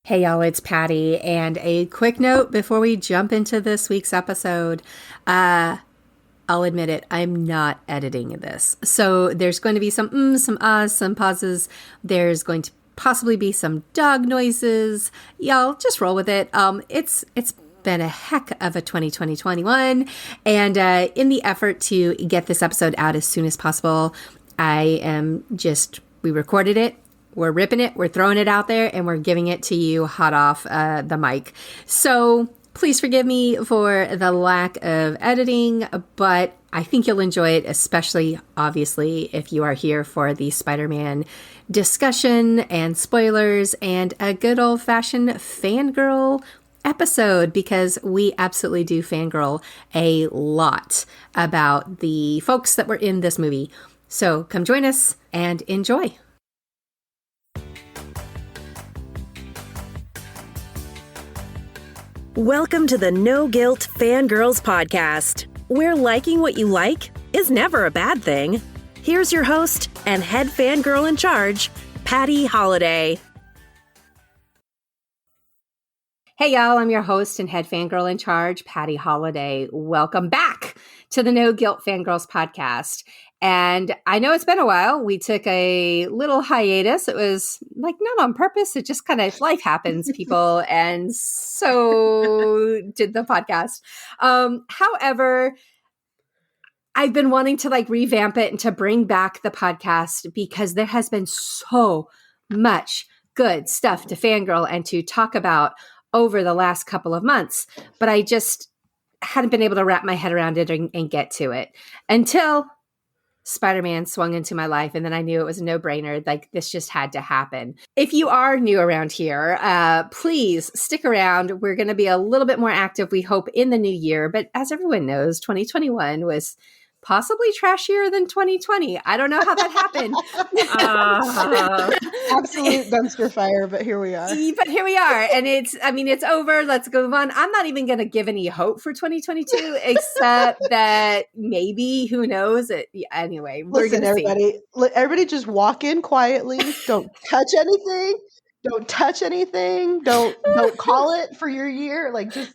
Hey y'all, it's Patty, and a quick note before we jump into this week's episode. I'll admit it, I'm not editing this. So there's going to be some ums, some ahs, some pauses. There's going to possibly be some dog noises. Y'all, just roll with it. It's been a heck of a 2021, and in the effort to get this episode out as soon as possible, we recorded it. We're ripping it, we're throwing it out there, and we're giving it to you hot off the mic. So please forgive me for the lack of editing, but I think you'll enjoy it, especially, obviously, if you are here for the Spider-Man discussion and spoilers and a good old-fashioned fangirl episode, because we absolutely do fangirl a lot about the folks that were in this movie. So come join us and enjoy. Welcome to the No Guilt Fangirls Podcast, where liking what you like is never a bad thing. Here's your host and head fangirl in charge, Patty Holiday. Hey y'all, I'm your host and head fangirl in charge, Patty Holiday. Welcome back to the No Guilt Fangirls Podcast. And I know it's been a while. We took a little hiatus. It was like not on purpose. It just kind of life happens, people. And so did the podcast. However, I've been wanting to revamp it and to bring back the podcast because there has been so much good stuff to fangirl and to talk about over the last couple of months. But I just hadn't been able to wrap my head around it and get to it until Spider-Man swung into my life, and then I knew it was a no-brainer. This just had to happen. If you are new around here, please stick around. We're going to be a little bit more active, we hope, in the new year. But as everyone knows, 2021 was possibly trashier than 2020. I don't know how that happened. Absolute dumpster fire, but here we are. And it's over. Let's go on. I'm not even going to give any hope for 2022, except that maybe, who knows? Anyway, we're going to see. Everybody just walk in quietly. Don't touch anything. Don't touch anything. Don't call it for your year.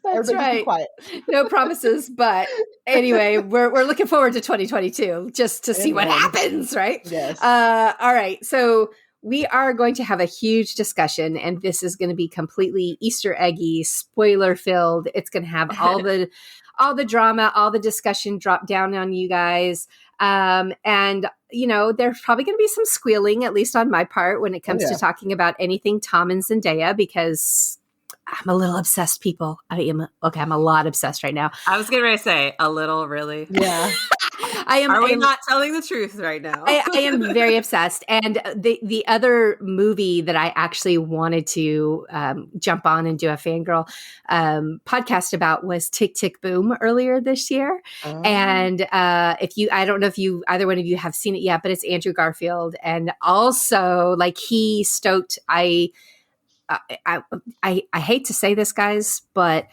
Everybody be quiet. No promises, but anyway, we're looking forward to 2022 just to see what happens, right? Yes. All right. So we are going to have a huge discussion, and this is going to be completely Easter eggy, spoiler filled. It's going to have all the drama, all the discussion drop down on you guys. And there's probably going to be some squealing, at least on my part, when it comes to talking about anything Tom and Zendaya, because I'm a little obsessed, people. I'm a lot obsessed right now. I was going to say a little, really. Yeah. Are we not telling the truth right now? I am very obsessed. And the other movie that I actually wanted to jump on and do a fangirl podcast about was Tick, Tick, Boom earlier this year. Oh. And I don't know if either one of you have seen it yet, but it's Andrew Garfield. And also he stoked, I hate to say this, guys, but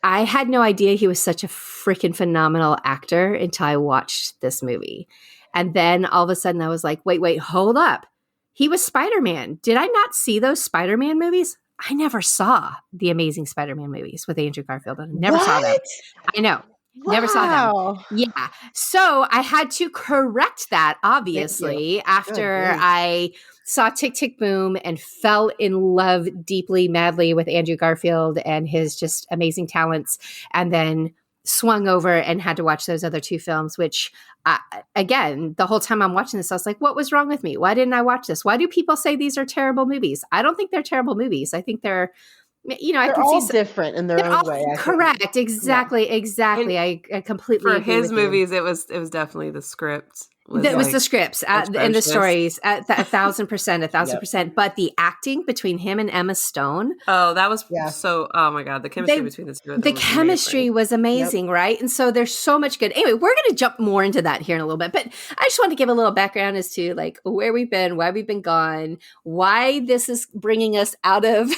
I had no idea he was such a freaking phenomenal actor until I watched this movie. And then all of a sudden I was like, wait, hold up. He was Spider-Man. Did I not see those Spider-Man movies? I never saw the Amazing Spider-Man movies with Andrew Garfield. I never saw them. I know. Wow. Never saw them. Yeah. So I had to correct that, obviously, after I saw Tick, Tick, Boom and fell in love deeply, madly with Andrew Garfield and his just amazing talents, and then swung over and had to watch those other two films, which, again, the whole time I'm watching this, I was like, what was wrong with me? Why didn't I watch this? Why do people say these are terrible movies? I don't think they're terrible movies. I think they're, they're all different in their own way. Correct. Exactly. I completely agree for his with movies. you. It was definitely the script. It was the scripts and the stories at 1,000%. But the acting between him and Emma Stone. Oh, that was so. Oh my God, the chemistry between the two. The chemistry was amazing, right? And so there's so much good. Anyway, we're going to jump more into that here in a little bit. But I just want to give a little background as to where we've been, why we've been gone, why this is bringing us out of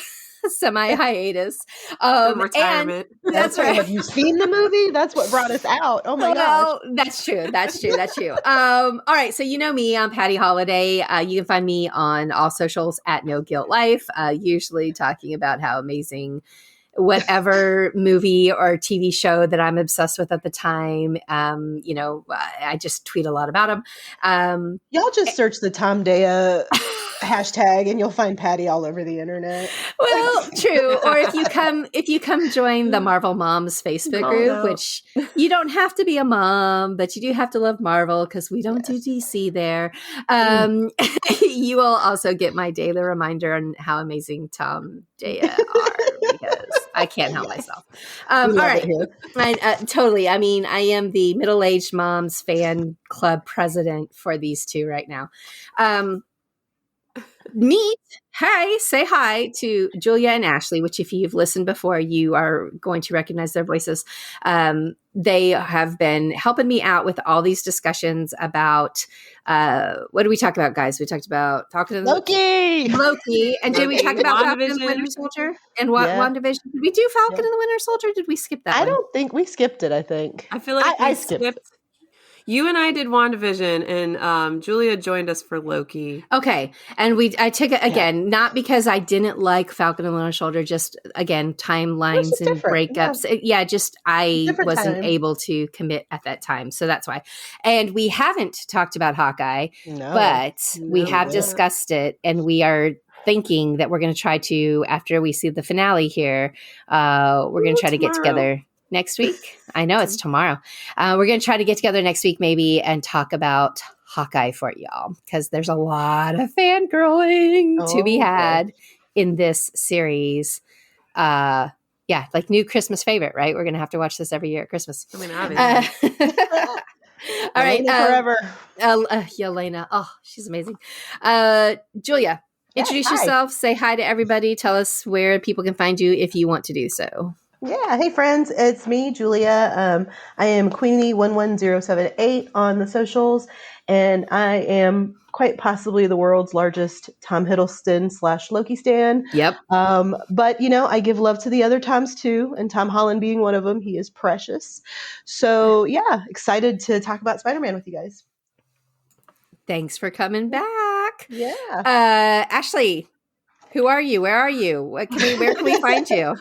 semi-hiatus. Retirement. And that's right. Have you seen the movie? That's what brought us out. Oh my gosh. That's true. All right. So you know me, I'm Patty Holiday. You can find me on all socials at No Guilt Life, usually talking about how amazing whatever movie or TV show that I'm obsessed with at the time. I just tweet a lot about them. Y'all just search the Tom Daya hashtag and you'll find Patty all over the internet. Well, true. Or if you come join the Marvel Moms Facebook group, which you don't have to be a mom, but you do have to love Marvel because we don't do DC there. You will also get my daily reminder on how amazing Tom Daya are because I can't help myself. All right. Totally. I mean, I am the middle-aged moms fan club president for these two right now. Say hi to Julia and Ashely, which if you've listened before, you are going to recognize their voices. They have been helping me out with all these discussions about, what did we talk about, guys? We talked about talking to Loki. And did we talk about Falcon and the Winter Soldier? And WandaVision? Did we do Falcon and the Winter Soldier? Did we skip that I don't think we skipped it, I think. I feel like I skipped. You and I did WandaVision, and Julia joined us for Loki. Okay, and I took it again, not because I didn't like Falcon and the Winter Soldier, just again timelines and breakups. I wasn't able to commit at that time, so that's why. And we haven't talked about Hawkeye, but we have discussed it, and we are thinking that we're going to try to, after we see the finale here, we're going to try to get together next week. I know it's tomorrow. We're going to try to get together next week maybe and talk about Hawkeye for y'all because there's a lot of fangirling to be had in this series. Like new Christmas favorite, right? We're going to have to watch this every year at Christmas. I mean, obviously. All right. Forever. Yelena. Oh, she's amazing. Julia, introduce yourself. Say hi to everybody. Tell us where people can find you if you want to do so. Yeah. Hey, friends. It's me, Julia. I am Queenie11078 on the socials, and I am quite possibly the world's largest Tom Hiddleston / Loki stan. Yep. But, I give love to the other Toms too, and Tom Holland being one of them. He is precious. So, excited to talk about Spider-Man with you guys. Thanks for coming back. Yeah. Ashely, who are you? Where are you? Where can we find you?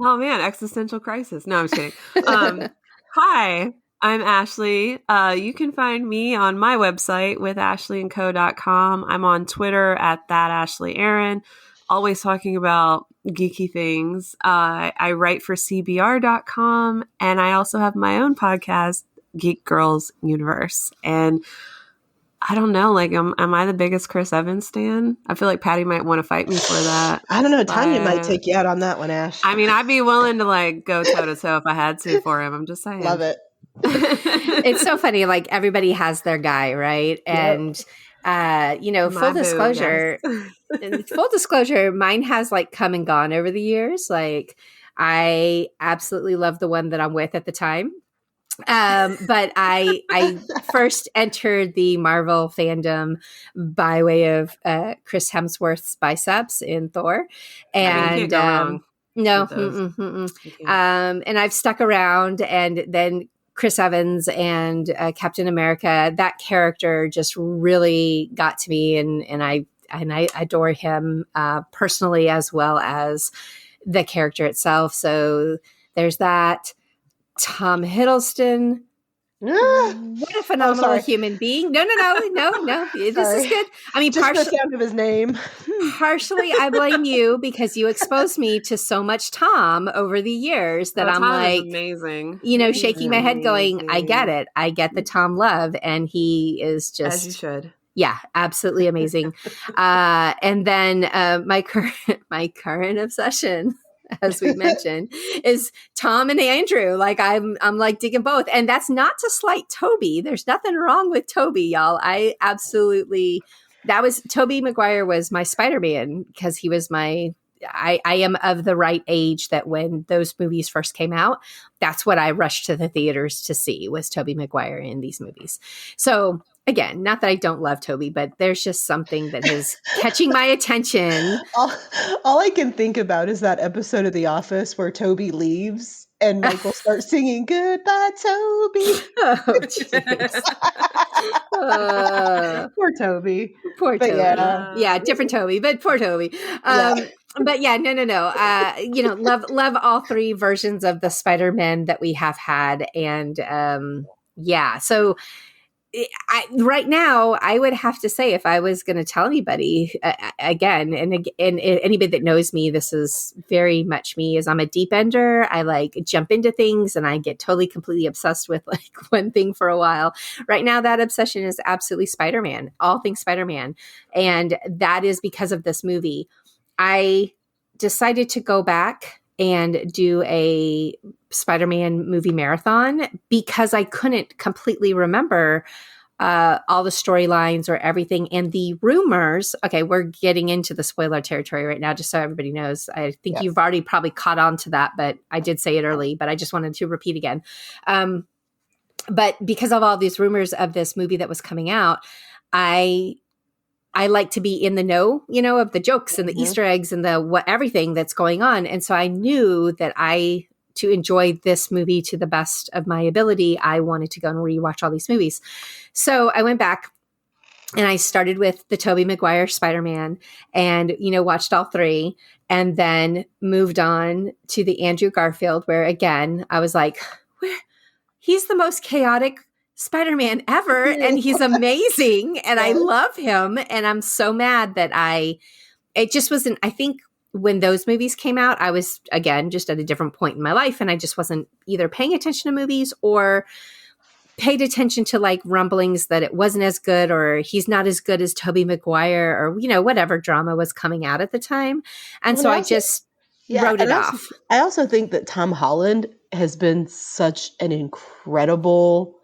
Oh man, existential crisis. No, I'm just kidding. Hi, I'm Ashely. You can find me on my website with ashleyandco.com. I'm on Twitter at @AshleyAaron, always talking about geeky things. I write for CBR.com, and I also have my own podcast, Geek Girls Universe. And I don't know, am I the biggest Chris Evans stan? I feel like Patty might want to fight me for that. I don't know. Tanya might take you out on that one, Ash. I mean, I'd be willing to go toe to toe if I had to for him. I'm just saying. Love it. It's so funny. Everybody has their guy, right? And, full disclosure, mine has come and gone over the years. I absolutely love the one that I'm with at the time. But I first entered the Marvel fandom by way of Chris Hemsworth's biceps in Thor, and and I've stuck around, and then Chris Evans and Captain America. That character just really got to me, and I adore him personally as well as the character itself. So there's that. Tom Hiddleston. What a phenomenal human being. No. This is good. I mean, just the sound of his name. Partially, I blame you because you exposed me to so much Tom over the years that I'm Tom is amazing. Shaking my head going, I get it. I get the Tom love. And he is just. As you should. Yeah, absolutely amazing. And then my current obsession, as we mentioned, is Tom and Andrew. I'm digging both. And that's not to slight Toby. There's nothing wrong with Toby, y'all. I absolutely, Tobey Maguire was my Spider-Man because he was I am of the right age that when those movies first came out, that's what I rushed to the theaters to see was Tobey Maguire in these movies. So again, not that I don't love Toby, but there's just something that is catching my attention. All I can think about is that episode of The Office where Toby leaves and Michael starts singing "Goodbye, Toby." Oh, jeez. Poor Toby. Poor But Toby. yeah. Different Toby, but poor Toby. But yeah, no. Love all three versions of the Spider-Man that we have had. And so right now, I would have to say, if I was going to tell anybody again, and anybody that knows me, this is very much me, is I'm a deep ender. I like jump into things and I get totally, completely obsessed with like one thing for a while. Right now, that obsession is absolutely Spider-Man, all things Spider-Man. And that is because of this movie. I decided to go back and do a Spider-Man movie marathon because I couldn't completely remember all the storylines or everything. And the rumors, okay, we're getting into the spoiler territory right now, just so everybody knows. I think you've already probably caught on to that, but I did say it early, but I just wanted to repeat again. But because of all these rumors of this movie that was coming out, I like to be in the know, of the jokes and the Easter eggs and the everything that's going on. And so I knew that to enjoy this movie to the best of my ability, I wanted to go and rewatch all these movies. So I went back and I started with the Tobey Maguire Spider-Man and, watched all three, and then moved on to the Andrew Garfield, where again, I was like, he's the most chaotic Spider-Man ever, and he's amazing, and I love him, and I'm so mad that it just wasn't, I think when those movies came out, I was, again, just at a different point in my life, and I just wasn't either paying attention to movies or paid attention to like rumblings that it wasn't as good, or he's not as good as Tobey Maguire, or, whatever drama was coming out at the time, and so I just wrote it off. I also think that Tom Holland has been such an incredible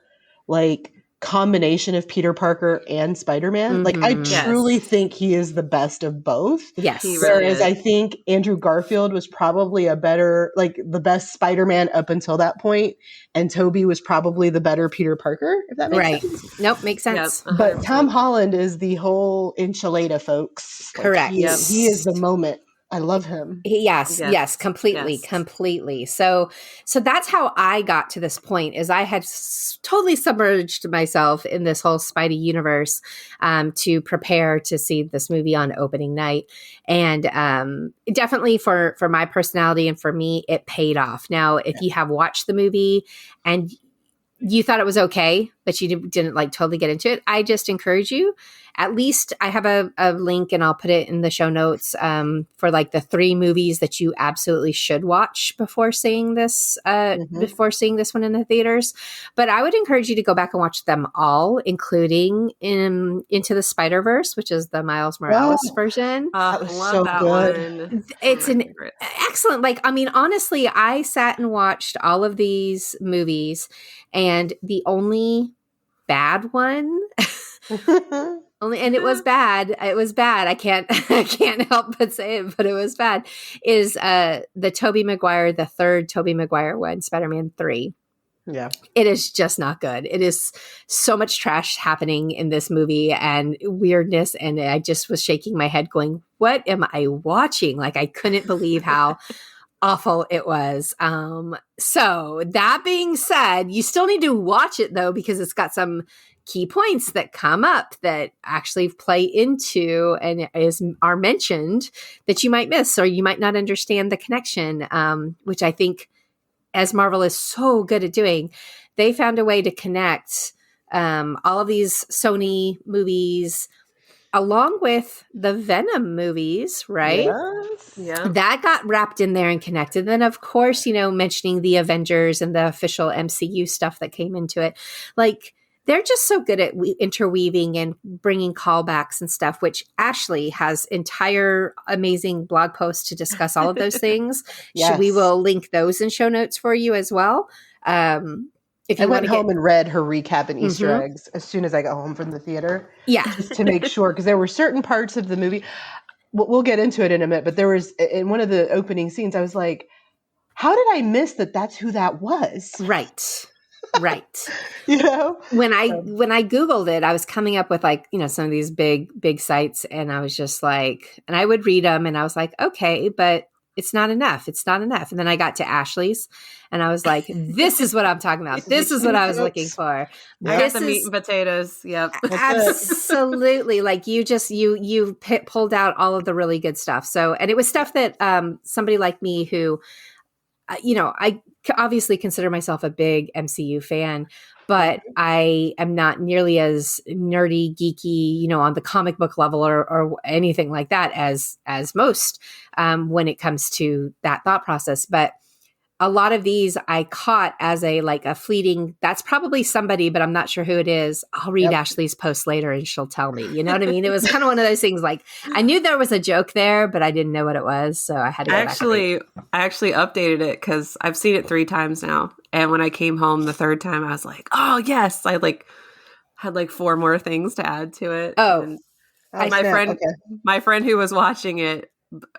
combination of Peter Parker and Spider-Man. Mm-hmm. I truly think he is the best of both. Yes. Whereas I think Andrew Garfield was probably a better, the best Spider-Man up until that point. And Tobey was probably the better Peter Parker, if that makes sense. Nope, makes sense. Yep. But Tom Holland is the whole enchilada, folks. Correct. He is the moment. I love him. Yes, completely. So that's how I got to this point, is I had totally submerged myself in this whole Spidey universe to prepare to see this movie on opening night. And definitely for my personality and for me, it paid off. Now, if you have watched the movie and you thought it was okay, but you didn't totally get into it, I just encourage you. At least I have a link, and I'll put it in the show notes for the 3 movies that you absolutely should watch before seeing this before seeing this one in the theaters. But I would encourage you to go back and watch them all, including Into the Spider-Verse, which is the Miles Morales version. That was love so that good. one. It's an excellent. Honestly, I sat and watched all of these movies, and the only bad one. And it was bad. It was bad. I can't help but say it, but it was bad. Is the Tobey Maguire, the third Tobey Maguire one, Spider-Man 3. Yeah. It is just not good. It is so much trash happening in this movie and weirdness. And I just was shaking my head going, what am I watching? I couldn't believe how awful it was. So that being said, you still need to watch it though, because it's got some key points that come up that actually play into and are mentioned that you might miss, or you might not understand the connection, which I think, as Marvel is so good at doing, they found a way to connect all of these Sony movies along with the Venom movies, right? Yes. Yeah. That got wrapped in there and connected. Then, of course, mentioning the Avengers and the official MCU stuff that came into it. They're just so good at interweaving and bringing callbacks and stuff, which Ashely has entire amazing blog posts to discuss all of those things. Yes. We will link those in show notes for you as well. If you I went home and read her recap and Easter eggs as soon as I got home from the theater. Yeah. Just to make sure, because there were certain parts of the movie, we'll get into it in a minute, but there was, in one of the opening scenes, I was like, how did I miss that that's who that was? Right. Right. You know, When I Googled it, I was coming up with like, some of these big sites, and I was just like, and I would read them and I was like, okay, but it's not enough. It's not enough. And then I got to Ashley's and I was like, this is what I'm talking about. This is what I was looking for. I got This the meat and potatoes. Yep. Absolutely. Like you just, you pulled out all of the really good stuff. So, and it was stuff that somebody like me who, I obviously consider myself a big MCU fan, but I am not nearly as nerdy, geeky, on the comic book level or anything like that as most when it comes to that thought process. But a lot of these I caught as a fleeting, that's probably somebody, but I'm not sure who it is. I'll read Ashley's post later and she'll tell me, you know what I mean? It was kind of one of those things like I knew there was a joke there, but I didn't know what it was. So I had to go back and read. I actually updated it because I've seen it 3 times now. And when I came home the 3rd time, I was like, oh yes. I had 4 more things to add to it. Oh, and my friend who was watching it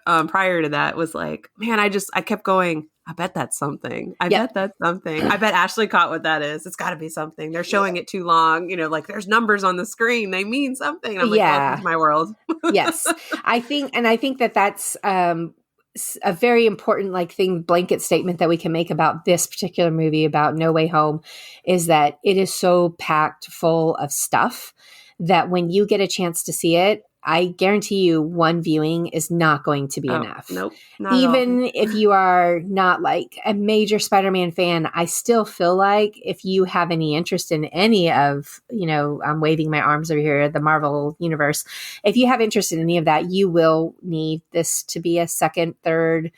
prior to that was like, man, I kept going, I bet that's something. I bet that's something. I bet Ashley caught what that is. It's got to be something. They're showing it too long. There's numbers on the screen. They mean something. And I'm like, welcome to my world. Yes. I think that that's a very important blanket statement that we can make about this particular movie, about No Way Home, is that it is so packed full of stuff that when you get a chance to see it, I guarantee you one viewing is not going to be enough. Nope. Even if you are not like a major Spider-Man fan, I still feel like if you have any interest in any of, I'm waving my arms over here, the Marvel universe, if you have interest in any of that, you will need this to be a second, third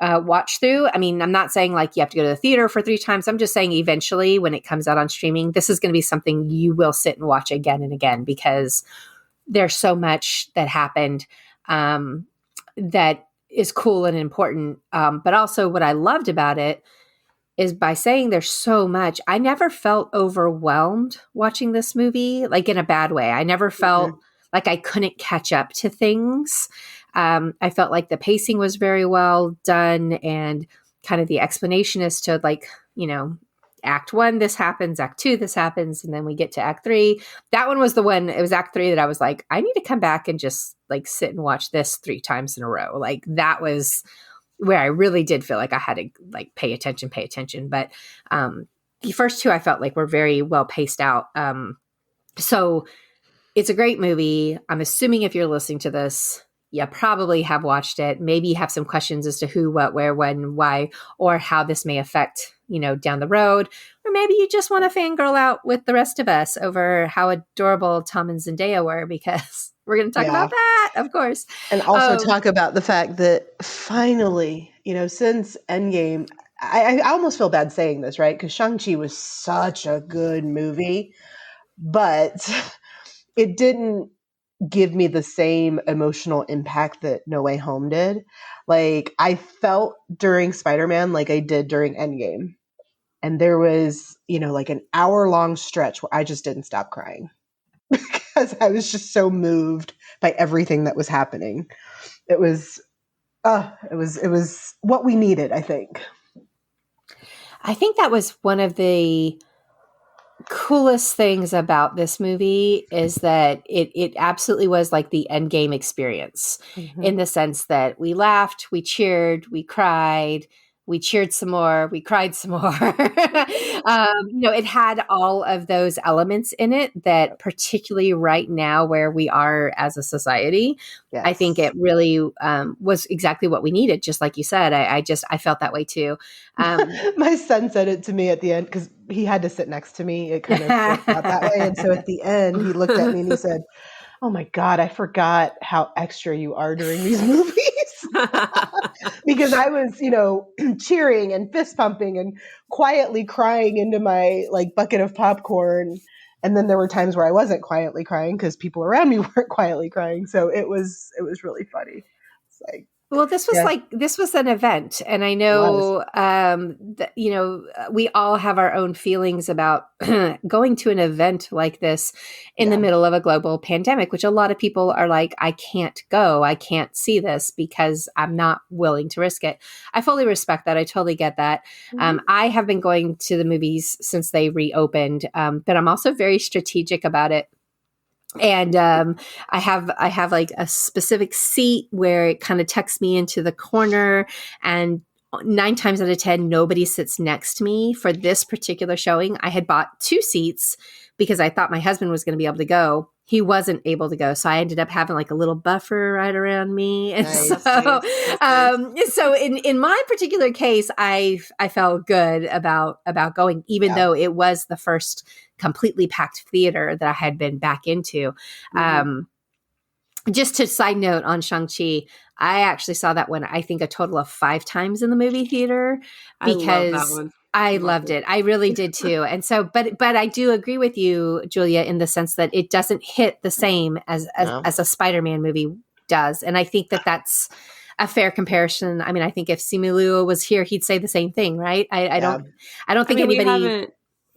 watch through. I mean, I'm not saying like you have to go to the theater for 3 times. I'm just saying eventually when it comes out on streaming, this is going to be something you will sit and watch again and again, because there's so much that happened that is cool and important. But also what I loved about it is by saying there's so much, I never felt overwhelmed watching this movie, like in a bad way. I never felt like I couldn't catch up to things. I felt like the pacing was very well done, and kind of the explanation as to Act 1, this happens, Act 2, this happens, and then we get to Act 3. That one was it was Act 3 that I was like, I need to come back and just sit and watch this 3 times in a row. Like that was where I really did feel like I had to pay attention. But the first 2 I felt like were very well paced out. So it's a great movie. I'm assuming if you're listening to this, you probably have watched it. Maybe you have some questions as to who, what, where, when, why, or how this may affect, down the road. Or maybe you just want to fangirl out with the rest of us over how adorable Tom and Zendaya were, because we're going to talk about that, of course. And also talk about the fact that finally, since Endgame, I almost feel bad saying this, right? Because Shang-Chi was such a good movie, but it didn't give me the same emotional impact that No Way Home did. Like I felt during Spider-Man like I did during Endgame. And there was, an hour-long stretch where I just didn't stop crying because I was just so moved by everything that was happening. It was what we needed, I think. I think that was one of the coolest things about this movie, is that it absolutely was like the Endgame experience, in the sense that we laughed, we cheered, we cried, we cheered some more, we cried some more. It had all of those elements in it that, particularly right now where we are as a society, I think it really was exactly what we needed. Just like you said, I felt that way too. My son said it to me at the end because he had to sit next to me. It kind of worked out that way. And so at the end, he looked at me and he said, "Oh my God, I forgot how extra you are during these movies." Because I was, cheering and fist pumping and quietly crying into my bucket of popcorn. And then there were times where I wasn't quietly crying because people around me weren't quietly crying. So it was really funny. It's like, Well, this was an event, and I know that, we all have our own feelings about going to an event like this in the middle of a global pandemic, which a lot of people are like, I can't go, I can't see this because I'm not willing to risk it. I fully respect that. I totally get that. I have been going to the movies since they reopened, but I'm also very strategic about it. And I have like a specific seat where it kind of tucks me into the corner, and 9 times out of 10, nobody sits next to me. For this particular showing, I had bought 2 seats because I thought my husband was going to be able to go. He wasn't able to go, so I ended up having like a little buffer right around me. And so in my particular case, I felt good about going, even though it was the first completely packed theater that I had been back into. Just to side note on Shang-Chi, I actually saw that one, I think, a total of 5 times in the movie theater because I loved it. I really did too. And so, but I do agree with you, Julia, in the sense that it doesn't hit the same as a Spider-Man movie does. And I think that that's a fair comparison. I mean, I think if Simu Liu was here, he'd say the same thing, right? I don't think anybody.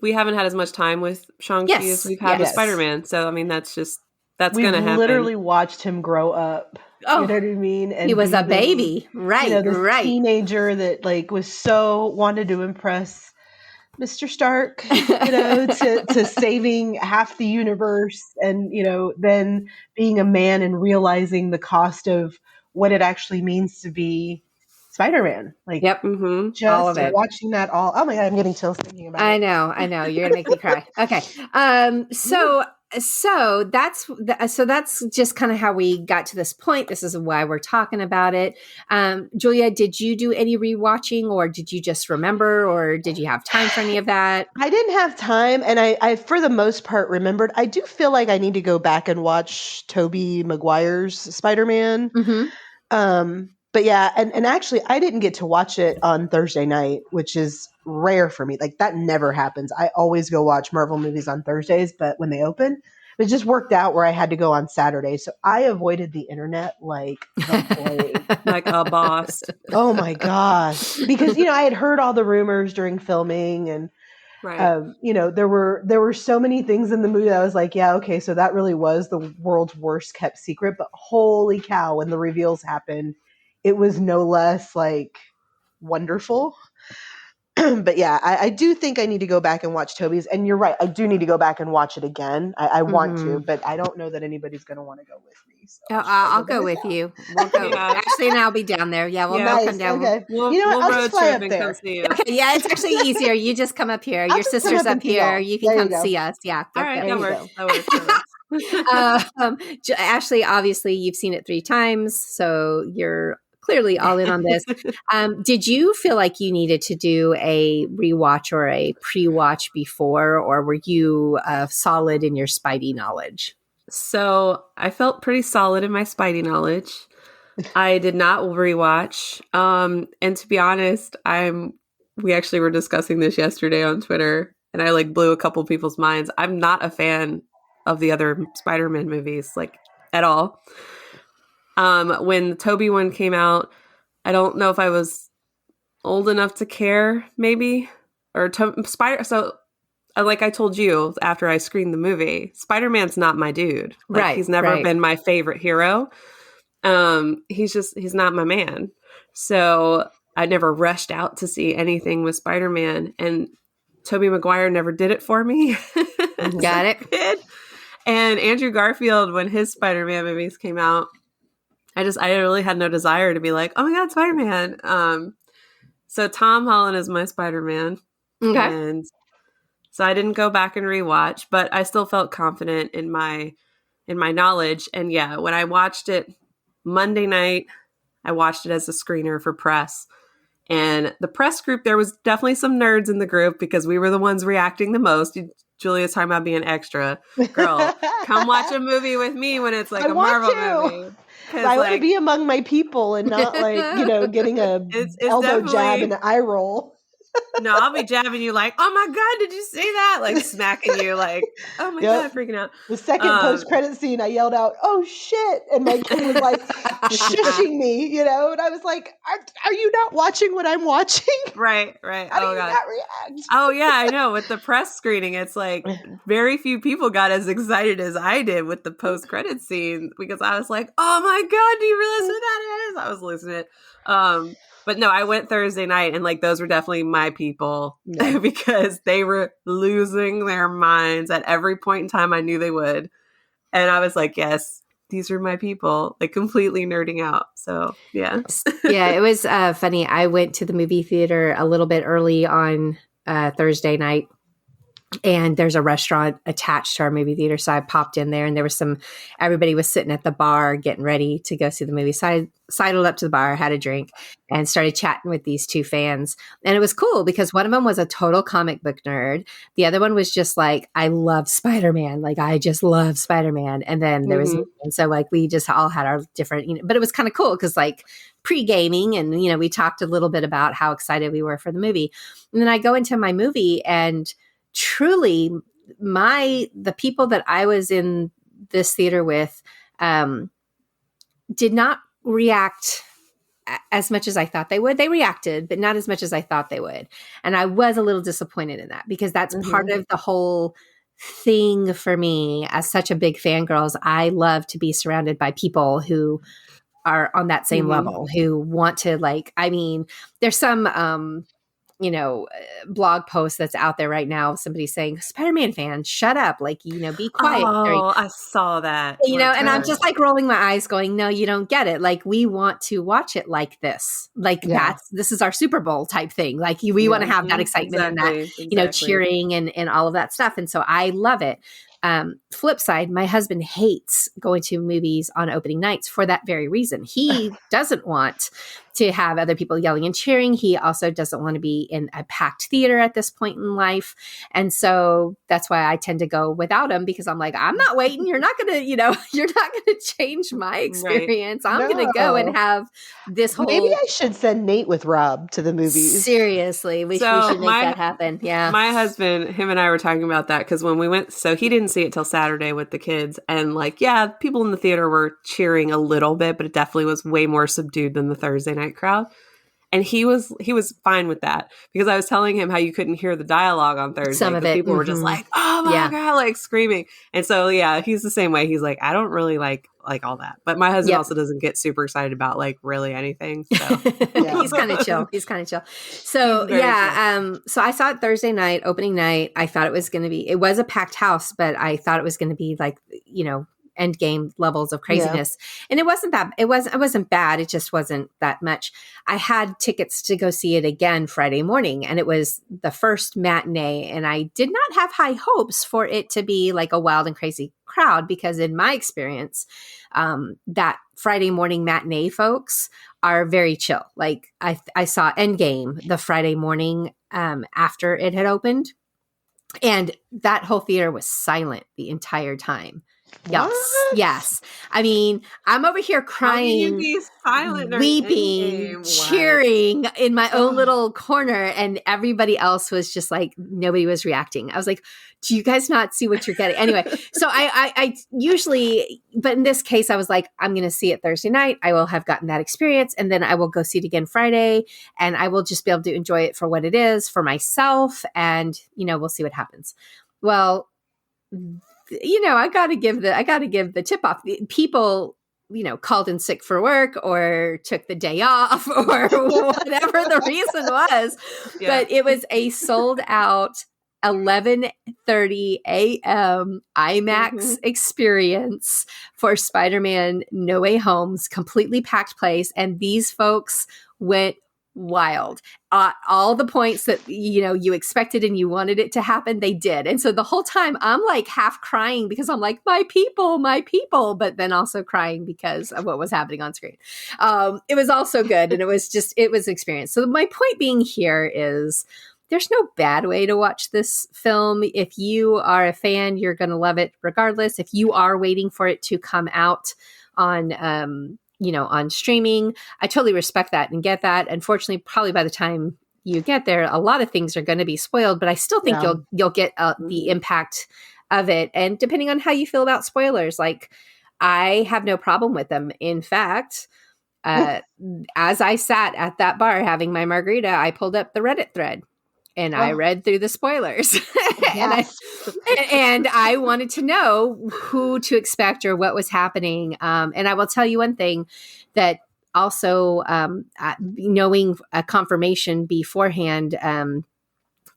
We haven't had as much time with Shang-Chi as we've had with Spider-Man. So, I mean, that's going to happen. We literally watched him grow up. Oh, you know what I mean? And he was a baby. Right, this teenager that like was so wanted to impress Mr. Stark, to saving half the universe, and, then being a man and realizing the cost of what it actually means to be Spider-Man. Like, just all of it. Watching that all. Oh my God, I'm getting chills thinking about it. I know. You're gonna make me cry. Okay. So that's just kind of how we got to this point. This is why we're talking about it. Julia, did you do any rewatching, or did you just remember, or did you have time for any of that? I didn't have time, and I for the most part remembered. I do feel like I need to go back and watch Tobey Maguire's Spider-Man. But yeah, and actually, I didn't get to watch it on Thursday night, which is rare for me. Like, that never happens. I always go watch Marvel movies on Thursdays, but when they open, it just worked out where I had to go on Saturday. So I avoided the internet like the plague. Like a boss. Oh my gosh. Because, I had heard all the rumors during filming, and there were so many things in the movie that I was like, yeah, okay, so that really was the world's worst kept secret. But holy cow, when the reveals happened, it was no less like wonderful. But yeah, I do think I need to go back and watch Tobey's. And you're right, I do need to go back and watch it again. I want to, but I don't know that anybody's going to want to go with me. So I'll go with you. We'll go. Ashley and I'll be down there. Yeah, we'll come down. Okay. We'll I'll just fly up there. Okay, yeah, it's actually easier. You just come up here. Your sister's up here. You can come see us. Yeah. All right, that works. Ashley, obviously, you've seen it 3 times, so you're clearly all in on this. Did you feel like you needed to do a rewatch or a pre-watch before, or were you solid in your Spidey knowledge? So I felt pretty solid in my Spidey knowledge. I did not rewatch. And to be honest, we actually were discussing this yesterday on Twitter, and I like blew a couple people's minds. I'm not a fan of the other Spider-Man movies, like, at all. When the Tobey one came out, I don't know if I was old enough to care, maybe, or So, like I told you after I screened the movie, Spider-Man's not my dude. Like, right. He's never been my favorite hero. He's not my man. So I never rushed out to see anything with Spider-Man, and Tobey Maguire never did it for me. Got it. And Andrew Garfield, when his Spider-Man movies came out, I really had no desire to be like, oh my God, Spider-Man. So Tom Holland is my Spider-Man. Okay. And so I didn't go back and rewatch, but I still felt confident in my knowledge. And yeah, when I watched it Monday night, I watched it as a screener for press. And the press group, there was definitely some nerds in the group because we were the ones reacting the most. Julia's talking about being extra. Girl, come watch a movie with me when it's like a Marvel movie. I want to be among my people and not like, getting a elbow jab and an eye roll. No, I'll be jabbing you like, oh my God, did you see that? Like smacking you like, oh my God, freaking out. The second post-credit scene, I yelled out, "Oh shit!" And my kid was like shushing me, and I was like, "Are you not watching what I'm watching?" Right. How do you not react? Oh yeah, I know. With the press screening, it's like very few people got as excited as I did with the post-credit scene because I was like, oh my God, do you realize who that is? I was losing it. But no, I went Thursday night and like those were definitely my people because they were losing their minds at every point in time. I knew they would. And I was like, yes, these are my people, like completely nerding out. So yeah. Yeah, it was funny. I went to the movie theater a little bit early on Thursday night. And there's a restaurant attached to our movie theater. So I popped in there and there was everybody was sitting at the bar getting ready to go see the movie. So I sidled up to the bar, had a drink and started chatting with these two fans. And it was cool because one of them was a total comic book nerd. The other one was just like, I love Spider-Man. Like, I just love Spider-Man. And then there was, and so like, we just all had our different, but it was kind of cool because like pre-gaming and, we talked a little bit about how excited we were for the movie. And then I go into my movie and truly, the people that I was in this theater with did not react as much as I thought they would. They reacted, but not as much as I thought they would. And I was a little disappointed in that because that's part of the whole thing for me as such a big fangirl. I love to be surrounded by people who are on that same level, who want to there's some blog post that's out there right now. Somebody saying, Spider-Man fans, shut up. Like, be quiet. Oh, I saw that. And I'm just like rolling my eyes going, no, you don't get it. Like, we want to watch it like this. Like this is our Super Bowl type thing. Like we want to have that excitement and that, cheering and all of that stuff. And so I love it. Flip side, my husband hates going to movies on opening nights for that very reason. He doesn't want to have other people yelling and cheering. He also doesn't want to be in a packed theater at this point in life. And so that's why I tend to go without him because I'm like, I'm not waiting. You're not going to, you're not going to change my experience. I'm going to go and have this whole. Maybe I should send Nate with Rob to the movies. Seriously. We should make that happen. Yeah. My husband, him and I were talking about that because when we went, so he didn't see it till Saturday with the kids. And people in the theater were cheering a little bit, but it definitely was way more subdued than the Thursday night crowd. And he was fine with that because I was telling him how you couldn't hear the dialogue on Thursday. Some of it. People were just like, oh my God, like screaming. And so, he's the same way. He's like, I don't really like all that. But my husband also doesn't get super excited about like really anything. So He's kind of chill. So chill. So I saw it Thursday night, opening night. I thought it was a packed house, but I thought it was going to be like, end game levels of craziness. And it wasn't bad. It just wasn't that much. I had tickets to go see it again Friday morning and it was the first matinee. And I did not have high hopes for it to be like a wild and crazy crowd because in my experience, that Friday morning matinee folks are very chill. Like I saw Endgame the Friday morning after it had opened and that whole theater was silent the entire time. Yes. I mean, I'm over here crying, weeping, cheering in my own little corner, and everybody else was just like, nobody was reacting. I was like, do you guys not see what you're getting? Anyway, so I usually, but in this case, I was like, I'm going to see it Thursday night. I will have gotten that experience, and then I will go see it again Friday, and I will just be able to enjoy it for what it is for myself, and we'll see what happens. Well, I got to give the tip off. People, called in sick for work or took the day off or whatever the reason was. Yeah. But it was a sold out 11:30 a.m. IMAX experience for Spider-Man No Way Home's completely packed place. And these folks went wild. All the points that you expected and you wanted it to happen, they did. And so the whole time I'm like half crying because I'm like, my people, but then also crying because of what was happening on screen. It was also good, and it was experience. So my point being here is there's no bad way to watch this film. If you are a fan, you're going to love it regardless. If you are waiting for it to come out on on streaming, I totally respect that and get that. Unfortunately, probably by the time you get there, a lot of things are going to be spoiled, but I still think you'll get the impact of it. And depending on how you feel about spoilers, like I have no problem with them. In fact, as I sat at that bar having my margarita, I pulled up the Reddit thread and I read through the spoilers. and I wanted to know who to expect or what was happening. And I will tell you one thing, that also knowing a confirmation beforehand,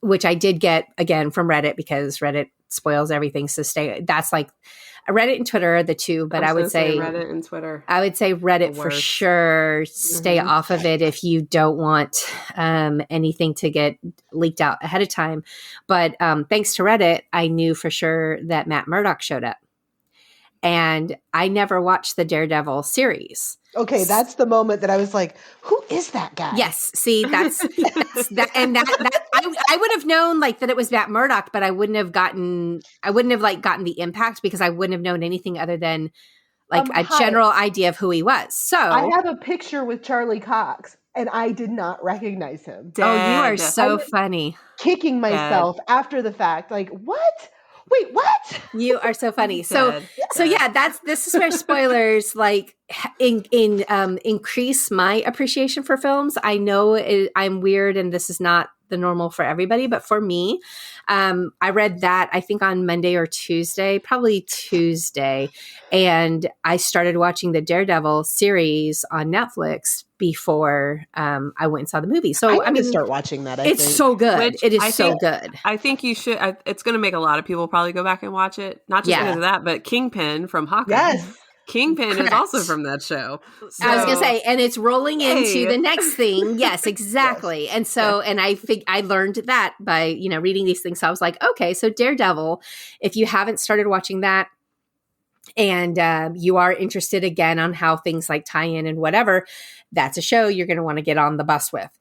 which I did get again from Reddit, because Reddit spoils everything. So that's like Reddit and Twitter are the two, but I would say Reddit and Twitter. I would say Reddit for sure. Stay off of it if you don't want anything to get leaked out ahead of time. But thanks to Reddit, I knew for sure that Matt Murdock showed up. And I never watched the Daredevil series. Okay, that's the moment that I was like, "Who is that guy?" Yes, see, that's that, and that I would have known like that it was Matt Murdock, but I wouldn't have gotten the impact, because I wouldn't have known anything other than like a general idea of who he was. So I have a picture with Charlie Cox, and I did not recognize him. Oh, you are so funny. Kicking myself after the fact, like, what? Wait, what? You are so funny. So yeah, this is where spoilers like increase my appreciation for films. I know I'm weird and this is not the normal for everybody, but for me, I read that I think on Monday or Tuesday, probably Tuesday, and I started watching the Daredevil series on Netflix before I went and saw the movie. So I mean, start watching that. It's so good. It is so good. I think you should. It's going to make a lot of people probably go back and watch it. Not just because of that, but Kingpin from Hawkeye. Yes. Kingpin is also from that show. So, I was going to say, and it's rolling into the next thing. Yes, exactly. Yes. And so, and I learned that by, reading these things. So I was like, okay, so Daredevil, if you haven't started watching that and you are interested again on how things like tie in and whatever, that's a show you're going to want to get on the bus with.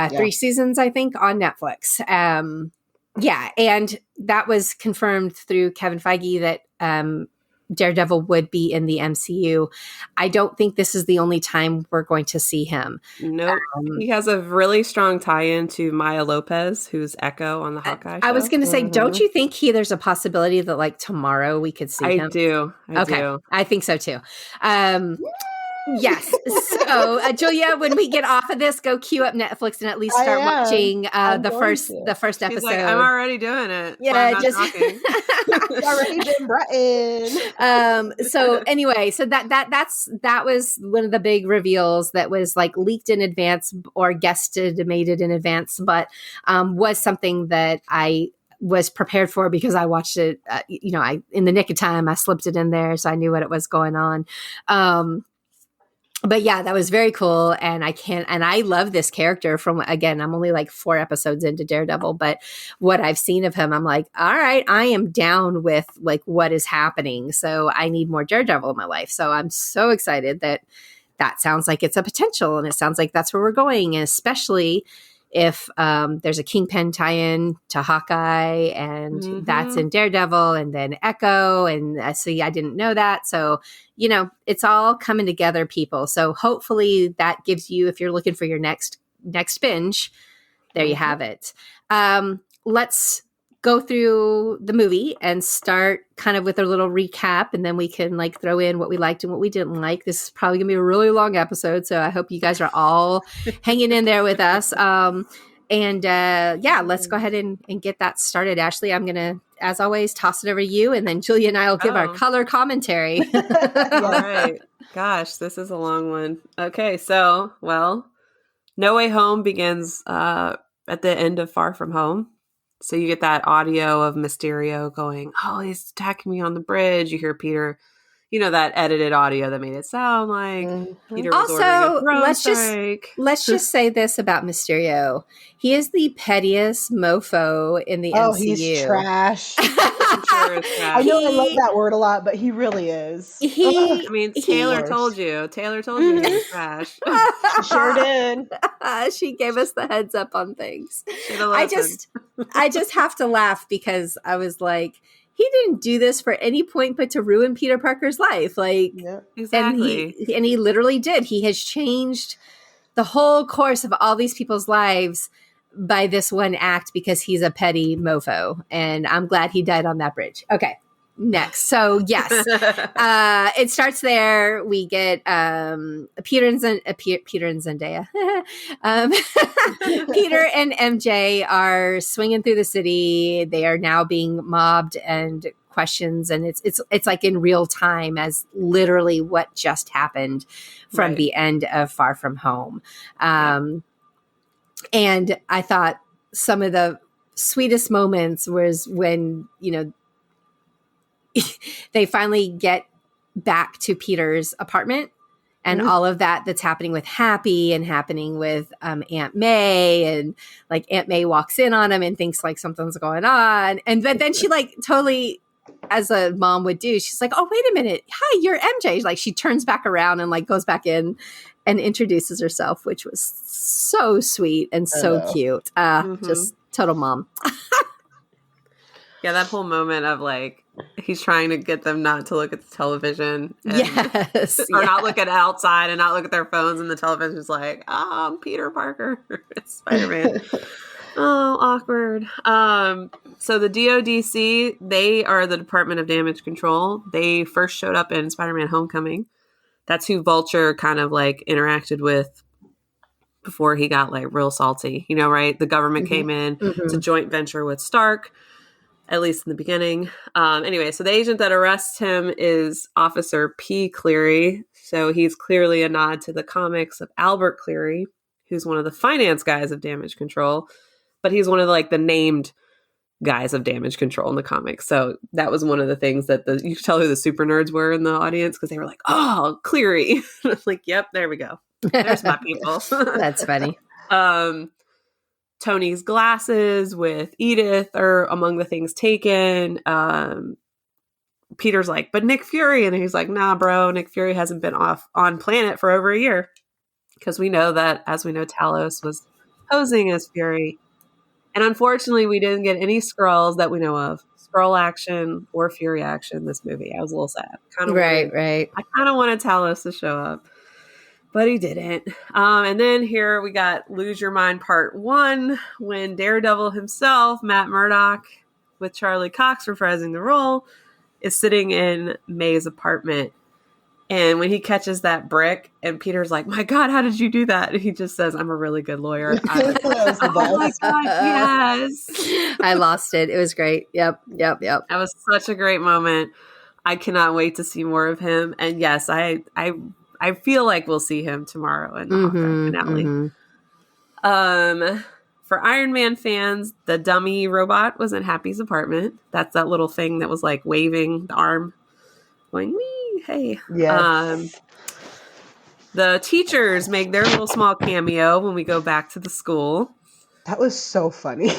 3 seasons, I think, on Netflix. And that was confirmed through Kevin Feige that Daredevil would be in the MCU. I don't think this is the only time we're going to see him. Nope. He has a really strong tie-in to Maya Lopez, who's Echo on the Hawkeye show. I was going to say, don't you think there's a possibility that like tomorrow we could see him? I do. I think so too. Yes. So, Julia, when we get off of this, go queue up Netflix and at least start watching the first episode. She's like, I'm already doing it. Yeah, It's already been Brighton. So anyway, so that was one of the big reveals that was like leaked in advance or guesstimated in advance, but was something that I was prepared for because I watched it. In the nick of time, I slipped it in there, so I knew what it was going on. But yeah, that was very cool. And I love this character again, I'm only like 4 episodes into Daredevil, but what I've seen of him, I'm like, all right, I am down with like what is happening. So I need more Daredevil in my life. So I'm so excited that sounds like it's a potential, and it sounds like that's where we're going. And especially if there's a Kingpin tie-in to Hawkeye, and that's in Daredevil, and then Echo, and see, I didn't know that. So, it's all coming together, people. So hopefully that gives you, if you're looking for your next binge, there you have it. Let's go through the movie and start kind of with a little recap, and then we can like throw in what we liked and what we didn't like. This is probably gonna be a really long episode, so I hope you guys are all hanging in there with us. Let's go ahead and get that started. Ashely, I'm gonna, as always, toss it over to you, and then Julia and I will give our color commentary. All right. Gosh, this is a long one. Okay, so No Way Home begins at the end of Far From Home. So you get that audio of Mysterio going, "Oh, he's attacking me on the bridge." You hear Peter, that edited audio that made it sound like Peter was ordering a drone strike. Let's just say this about Mysterio: he is the pettiest mofo in the MCU. Oh, he's trash. I know I love that word a lot, but he really is. Taylor told you he was trash. She sure did. She gave us the heads up on things. I just have to laugh because I was like, he didn't do this for any point but to ruin Peter Parker's life. Like, exactly. And he literally did. He has changed the whole course of all these people's lives by this one act because he's a petty mofo, and I'm glad he died on that bridge. Okay. Next. So yes, it starts there. We get Peter and Zendaya. Peter and MJ are swinging through the city. They are now being mobbed and questions, and it's like in real time as literally what just happened from the end of Far From Home. And I thought some of the sweetest moments was when, they finally get back to Peter's apartment and all of that's happening with Happy and happening with Aunt May, and like Aunt May walks in on him and thinks like something's going on. And then she like totally, as a mom would do, she's like, oh, wait a minute. Hi, you're MJ. Like she turns back around and like goes back in and introduces herself, which was so sweet and so cute. Just total mom. Yeah, that whole moment of like, he's trying to get them not to look at the television. Or not look at outside and not look at their phones, and the television's like, I'm Peter Parker. It's Spider-Man. Oh, awkward. So the DODC, they are the Department of Damage Control. They first showed up in Spider-Man Homecoming. That's who Vulture kind of like interacted with before he got like real salty, right? The government came in. It's a joint venture with Stark, at least in the beginning. Anyway, so the agent that arrests him is Officer P. Cleary. So he's clearly a nod to the comics of Albert Cleary, who's one of the finance guys of Damage Control, but he's one of the named guys of Damage Control in the comics. So that was one of the things that you could tell who the super nerds were in the audience, because they were like, oh, Cleary. I was like, yep, there we go. There's my people. That's funny. Tony's glasses with Edith are among the things taken. Peter's like, but Nick Fury. And he's like, nah, bro, Nick Fury hasn't been off on planet for over a year. Because we know that, as we know, Talos was posing as Fury. And unfortunately, we didn't get any Skrulls that we know of. Skrull action or Fury action in this movie. I was a little sad. Right. I kind of wanted Talos to show up, but he didn't. And then here we got Lose Your Mind Part 1, when Daredevil himself, Matt Murdock, with Charlie Cox reprising the role, is sitting in May's apartment. And when he catches that brick, and Peter's like, my God, how did you do that? And he just says, I'm a really good lawyer. Oh my God, yes. I lost it. It was great. Yep. That was such a great moment. I cannot wait to see more of him. And yes, I feel like we'll see him tomorrow in the Hawkeye finale. For Iron Man fans, the dummy robot was in Happy's apartment. That's that little thing that was like waving the arm, going, wee. Hey. Yes. The teachers make their little small cameo when we go back to the school. That was so funny.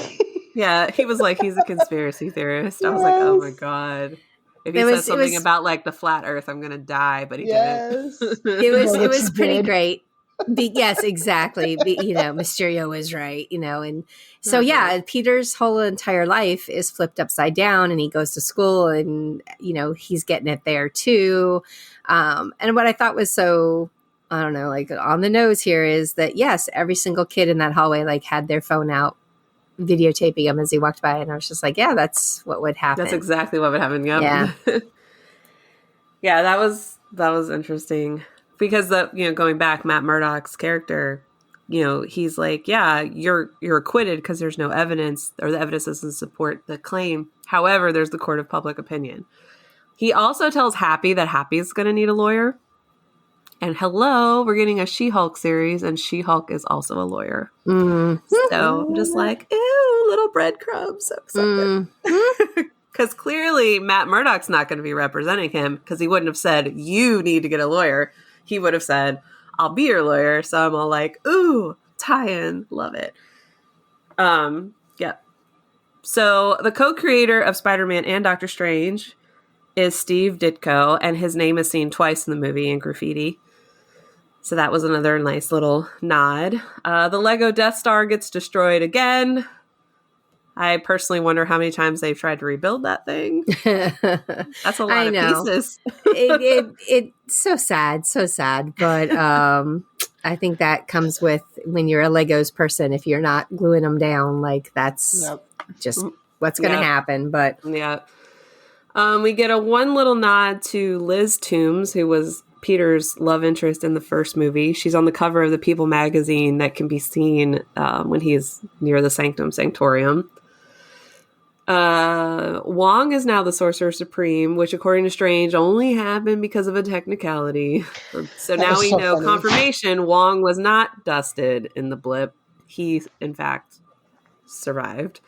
Yeah, he was like, he's a conspiracy theorist. I was like, oh my God. If he says something about like the flat earth, I'm going to die, but he didn't. It was pretty great. Yes, exactly. Mysterio was right, and so Peter's whole entire life is flipped upside down, and he goes to school, and he's getting it there too. And what I thought was so, I don't know, like on the nose here is that yes, every single kid in that hallway like had their phone out, videotaping him as he walked by, and I was just like, yeah, that's what would happen. That's exactly what would happen. Yep. Yeah. Yeah, that was interesting. Because going back, Matt Murdock's character, he's like, yeah, you're acquitted because there's no evidence, or the evidence doesn't support the claim. However, there's the court of public opinion. He also tells Happy that Happy's going to need a lawyer. And hello, we're getting a She-Hulk series, and She-Hulk is also a lawyer. So I'm just like, ew, little breadcrumbs. So because clearly Matt Murdock's not going to be representing him, because he wouldn't have said, you need to get a lawyer. He would have said, I'll be your lawyer. So I'm all like, ooh, tie-in. Love it. Yeah. So the co-creator of Spider-Man and Doctor Strange is Steve Ditko, and his name is seen twice in the movie in graffiti. So that was another nice little nod. The Lego Death Star gets destroyed again. I personally wonder how many times they've tried to rebuild that thing. That's a lot of pieces. It's so sad, but I think that comes with when you're a Legos person. If you're not gluing them down, like that's just what's going to happen. But we get a one little nod to Liz Toombs, who was Peter's love interest in the first movie. She's on the cover of the People magazine that can be seen when he's near the Sanctum Sanctorium. Wong is now the Sorcerer Supreme, which according to Strange only happened because of a technicality. So now we know confirmation Wong was not dusted in the blip. He, in fact, survived.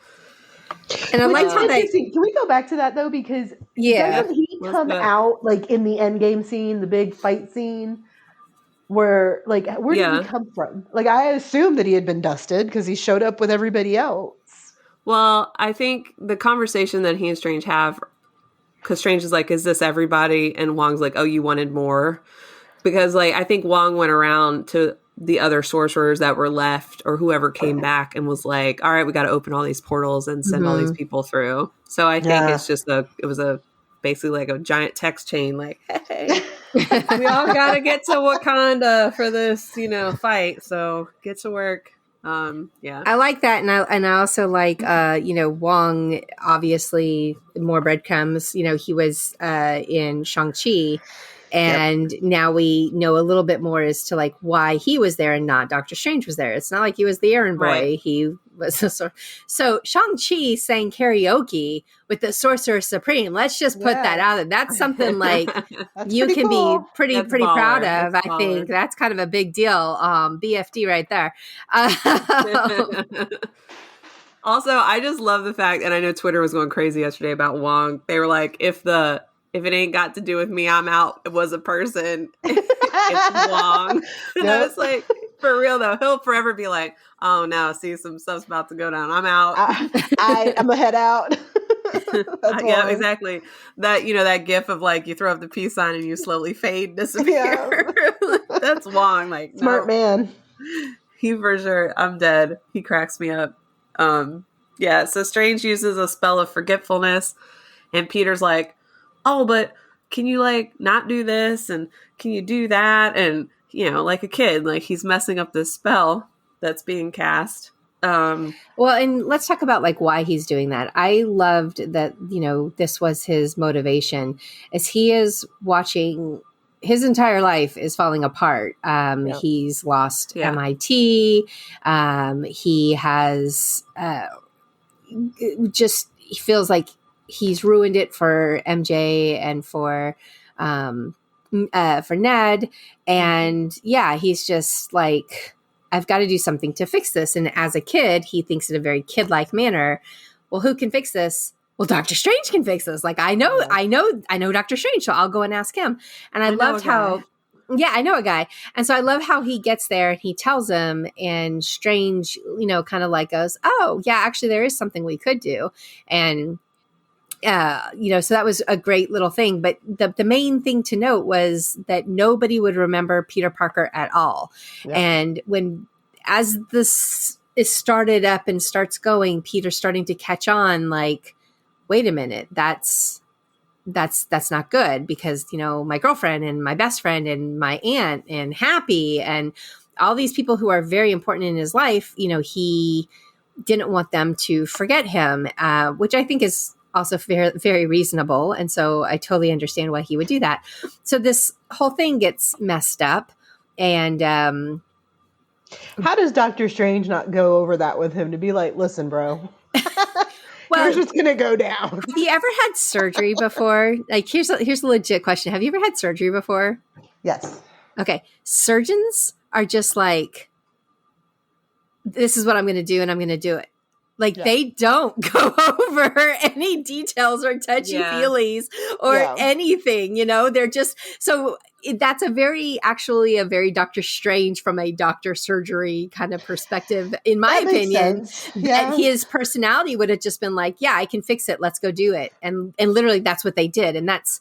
And I like how they... Can we go back to that though? Because doesn't he come out like in the endgame scene, the big fight scene? Where did he come from? Like I assumed that he had been dusted because he showed up with everybody else. Well, I think the conversation that he and Strange have, because Strange is like, is this everybody? And Wong's like, oh, you wanted more? Because, like, I think Wong went around to the other sorcerers that were left or whoever came back and was like, all right, we got to open all these portals and send all these people through. So I think it's just basically like a giant text chain, like, hey, we all got to get to Wakanda for this, fight. So get to work. I like that, and I also like Wong. Obviously, more breadcrumbs. He was in Shang-Chi, and now we know a little bit more as to like why he was there and not Doctor Strange was there. It's not like he was the errand boy. Right. He was so Shang-Chi sang karaoke with the Sorcerer Supreme. Let's just put that out there. That's something like you can be pretty proud of. That's I think that's kind of a big deal. BFD right there. Also, I just love the fact, and I know Twitter was going crazy yesterday about Wong. They were like, if it ain't got to do with me, I'm out. It was a person. It's Wong. And I was like, for real though, he'll forever be like, oh no, see, some stuff's about to go down. I'm out. I'm gonna head out. Yeah, exactly. That that gif of like you throw up the peace sign and you slowly fade, disappear. That's Wong. Like smart man. He for sure. I'm dead. He cracks me up. So Strange uses a spell of forgetfulness, and Peter's like, oh, but can you like not do this? And can you do that? And, like a kid, like he's messing up this spell that's being cast. Well, and let's talk about like why he's doing that. I loved that, this was his motivation as he is watching his entire life is falling apart. He's lost MIT. He has, he feels like he's ruined it for MJ and for Ned. And he's just like, I've got to do something to fix this. And as a kid, he thinks in a very kid-like manner, well, who can fix this? Well, Dr. Strange can fix this. Like, I know Dr. Strange, so I'll go and ask him. And I loved how, I know a guy. And so I love how he gets there and he tells him, and Strange, kind of like goes, oh yeah, actually there is something we could do. And so that was a great little thing. But the main thing to note was that nobody would remember Peter Parker at all. Yeah. And as this is started up and starts going, Peter's starting to catch on like, wait a minute, that's not good because, my girlfriend and my best friend and my aunt and Happy and all these people who are very important in his life, he didn't want them to forget him, which I think is also very, very reasonable. And so I totally understand why he would do that. So this whole thing gets messed up. And how does Doctor Strange not go over that with him to be like, listen, bro, well, here's what's going to go down. Have you ever had surgery before? Like, here's a legit question. Have you ever had surgery before? Yes. Okay. Surgeons are just like, this is what I'm going to do, and I'm going to do it. Like, they don't go over any details or touchy-feelies or anything, They're just, so that's a very Doctor Strange from a doctor surgery kind of perspective, in my opinion. That his personality would have just been like, yeah, I can fix it. Let's go do it. And literally that's what they did. And that's,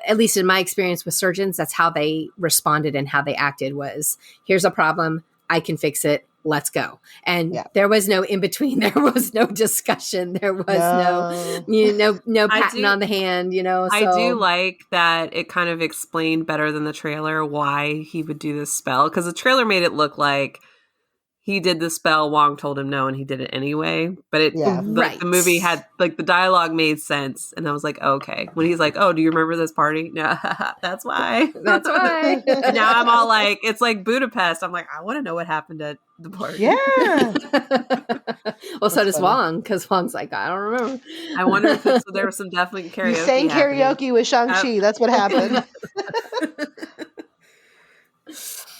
at least in my experience with surgeons, that's how they responded and how they acted was, here's a problem. I can fix it. let's go. And Yeah. there was no in between. There was no discussion. There was no patting on the hand, So I do like that it kind of explained better than the trailer why he would do this spell, because the trailer made it look like he did the spell, Wong told him no, and he did it anyway. But the movie had, like, the dialogue made sense. And I was like, okay. When he's like, oh, do you remember this party? No, that's why. That's why. Now I'm all like, it's like Budapest. I'm like, I want to know what happened at the party. Yeah. Well, so does Wong, because Wong's like, I don't remember. I wonder if there was some definitely karaoke. You sang karaoke with Shang-Chi. That's what happened.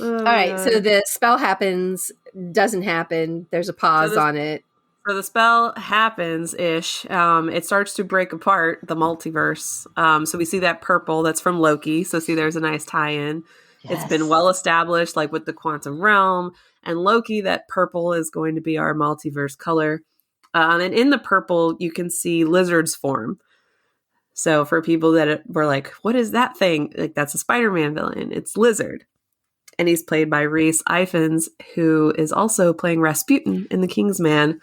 All right, so the spell happens, doesn't happen. There's a pause on it. So the spell happens-ish. It starts to break apart the multiverse. So we see that purple that's from Loki. So see, there's a nice tie-in. Yes. It's been well established, like with the quantum realm. And Loki, that purple is going to be our multiverse color. And in the purple, you can see lizards form. So for people that were like, what is that thing? Like, that's a Spider-Man villain. It's Lizard. And he's played by Rhys Ifans, who is also playing Rasputin in The King's Man.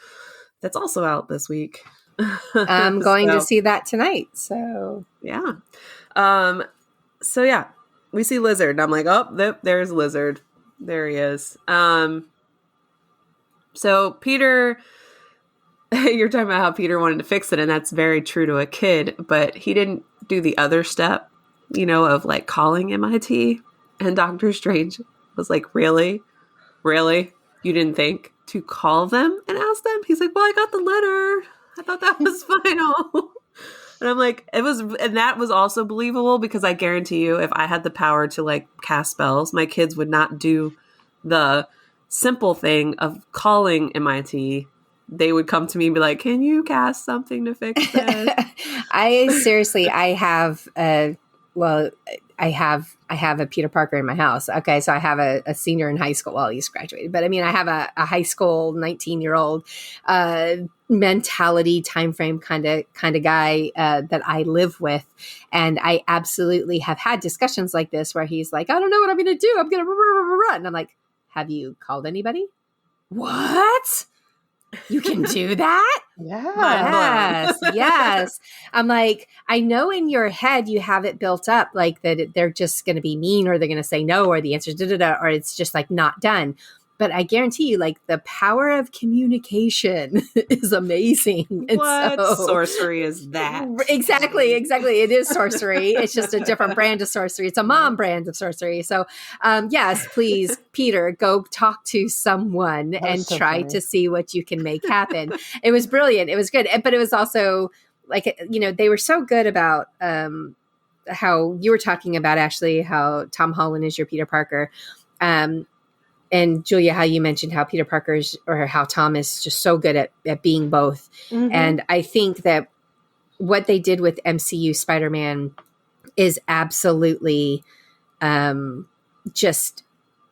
That's also out this week. I'm going to see that tonight. So yeah. So yeah, we see Lizard. And I'm like, oh, there's Lizard. There he is. So Peter, you're talking about how Peter wanted to fix it, and that's very true to a kid, but he didn't do the other step, of like calling MIT. And Doctor Strange was like, really? Really? You didn't think to call them and ask them? He's like, well, I got the letter. I thought that was final. And I'm like, and that was also believable, because I guarantee you, if I had the power to like cast spells, my kids would not do the simple thing of calling MIT. They would come to me and be like, can you cast something to fix this? I have a Peter Parker in my house. Okay, so I have a senior in high school. Well, he's graduated, but I mean, I have a high school 19-year-old mentality time frame kind of guy that I live with, and I absolutely have had discussions like this where he's like, I don't know what I'm going to do. I'm going to run, and I'm like, have you called anybody? What? You can do that? Yeah. Yes. I'm like, I know in your head you have it built up like that they're just going to be mean, or they're going to say no, or the answer is da-da-da, or it's just like not done. But I guarantee you, like, the power of communication is amazing. And what sorcery is that? Exactly. It is sorcery. It's just a different brand of sorcery. It's a mom brand of sorcery. So, yes, please, Peter, go talk to someone and try to see what you can make happen. It was brilliant. It was good. But it was also like, they were so good about how you were talking about, Ashely, how Tom Holland is your Peter Parker. And Julia, how you mentioned how Peter Parker's, or how Tom is just so good at being both. Mm-hmm. And I think that what they did with MCU Spider-Man is absolutely just,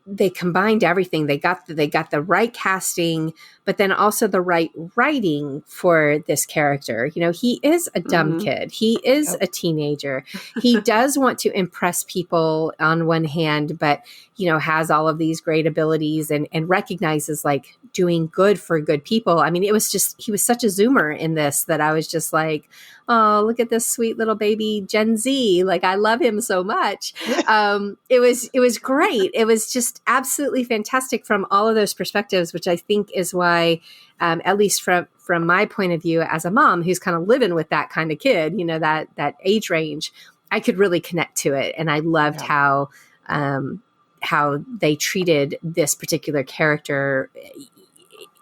they combined everything. They got the right casting, but then also the right writing for this character. He is a dumb kid. He is a teenager. He does want to impress people on one hand, but has all of these great abilities and recognizes like doing good for good people. I mean, he was such a zoomer in this that I was just like, oh, look at this sweet little baby Gen Z. Like, I love him so much. It was great. It was just absolutely fantastic from all of those perspectives, which I think is why, at least from my point of view as a mom who's kind of living with that kind of kid, that age range, I could really connect to it. And I loved how they treated this particular character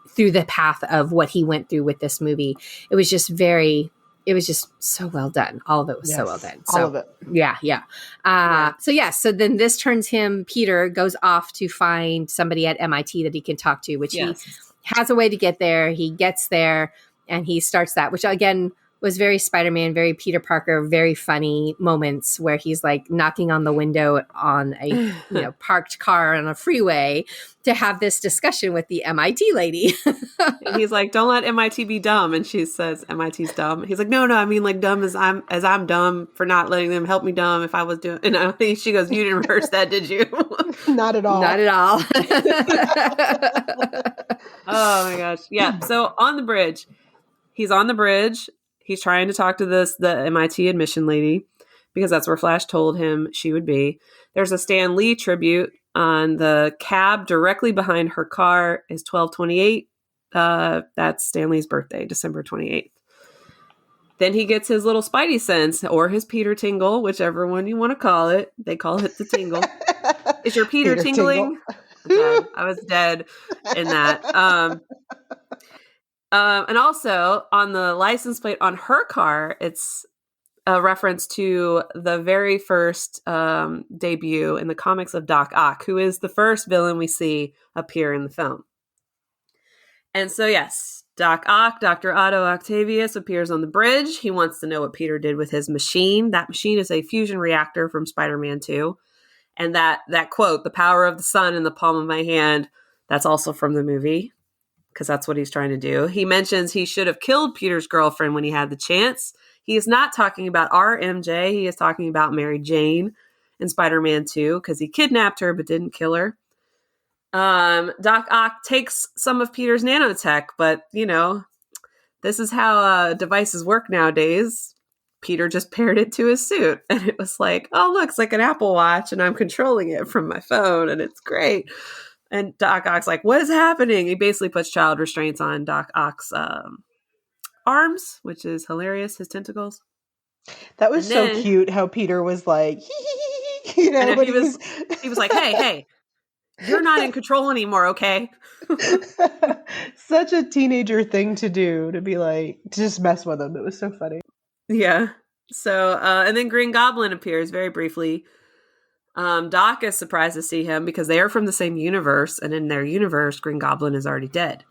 through the path of what he went through with this movie. It was just so well done. All of it was so well done. So, all of it. Yeah. So then this turns him, Peter goes off to find somebody at MIT that he can talk to, which he has a way to get there. He gets there and he starts that, which again was very Spider-Man, very Peter Parker, very funny moments where he's like knocking on the window on a parked car on a freeway to have this discussion with the MIT lady. And he's like, don't let MIT be dumb. And she says, MIT's dumb. He's like, no, I mean like dumb as I'm dumb for not letting them help me dumb if I was doing. And I think she goes, you didn't rehearse that, did you? Not at all. Not at all. Oh my gosh. Yeah. So on the bridge, he's on the bridge. He's trying to talk to the MIT admission lady because that's where Flash told him she would be. There's a Stan Lee tribute on the cab directly behind her car is 12/28. That's Stan Lee's birthday, December 28th. Then he gets his little Spidey sense or his Peter tingle, whichever one you want to call it. They call it the tingle. Is your Peter tingling? Okay, I was dead in that. And also on the license plate on her car, it's a reference to the very first debut in the comics of Doc Ock, who is the first villain we see appear in the film. And so, yes, Doc Ock, Dr. Otto Octavius, appears on the bridge. He wants to know what Peter did with his machine. That machine is a fusion reactor from Spider-Man 2. And that quote, the power of the sun in the palm of my hand, that's also from the movie, because that's what he's trying to do. He mentions he should have killed Peter's girlfriend when he had the chance. He is not talking about our MJ. He is talking about Mary Jane in Spider-Man 2, because he kidnapped her but didn't kill her. Doc Ock takes some of Peter's nanotech, but, this is how devices work nowadays. Peter just paired it to his suit, and it was like, oh, look, it's like an Apple Watch, and I'm controlling it from my phone, and it's great. And Doc Ock's like, what is happening? He basically puts child restraints on Doc Ock's arms, which is hilarious, his tentacles. That was so cute how Peter was like, he was like, hey, you're not in control anymore, okay? Such a teenager thing to do, to be like, to just mess with him. It was so funny. Yeah. So, and then Green Goblin appears very briefly. Doc is surprised to see him because they are from the same universe, and in their universe, Green Goblin is already dead.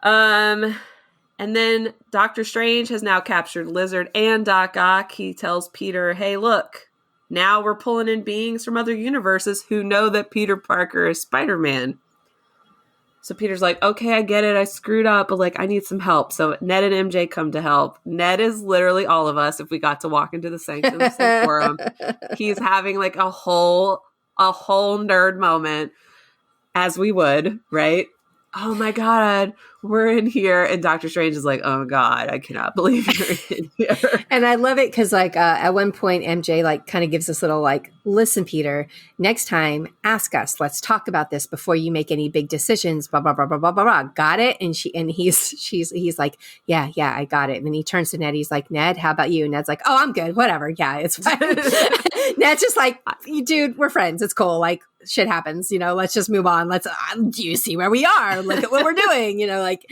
And then Doctor Strange has now captured Lizard and Doc Ock. He tells Peter, hey, look, now we're pulling in beings from other universes who know that Peter Parker is Spider-Man. So Peter's like, okay, I get it. I screwed up, but like, I need some help. So Ned and MJ come to help. Ned is literally all of us if we got to walk into the Sanctum Sanctorum. He's having like a whole nerd moment, as we would, right? Oh my God, we're in here. And Doctor Strange is like, oh God, I cannot believe you're in here. And I love it because like at one point, MJ like kind of gives this little like, listen, Peter, next time, ask us. Let's talk about this before you make any big decisions. Blah, blah, blah, blah, blah, blah, blah. Got it? And he's like, yeah, I got it. And then he turns to Ned. He's like, Ned, how about you? And Ned's like, oh, I'm good. Whatever. Yeah, it's fine. Ned's just like, dude, we're friends. It's cool. Like, shit happens, let's just move on. Do you see where we are? Look at what we're doing, like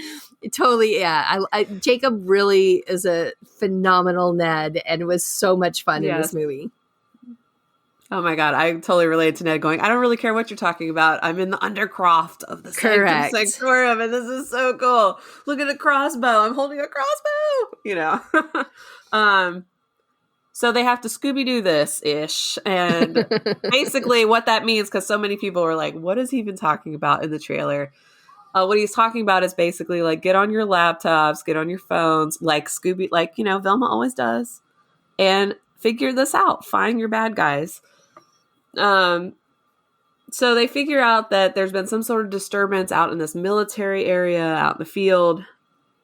totally. Yeah. Jacob really is a phenomenal Ned and was so much fun in this movie. Oh my God. I totally related to Ned going, I don't really care what you're talking about. I'm in the Undercroft of the Sanctum Sanctorum, and this is so cool. Look at a crossbow. I'm holding a crossbow, So they have to Scooby-Doo this-ish. And basically what that means, because so many people were like, what is he even talking about in the trailer? What he's talking about is basically like, get on your laptops, get on your phones, like Scooby, like, Velma always does, and figure this out. Find your bad guys. So they figure out that there's been some sort of disturbance out in this military area, out in the field.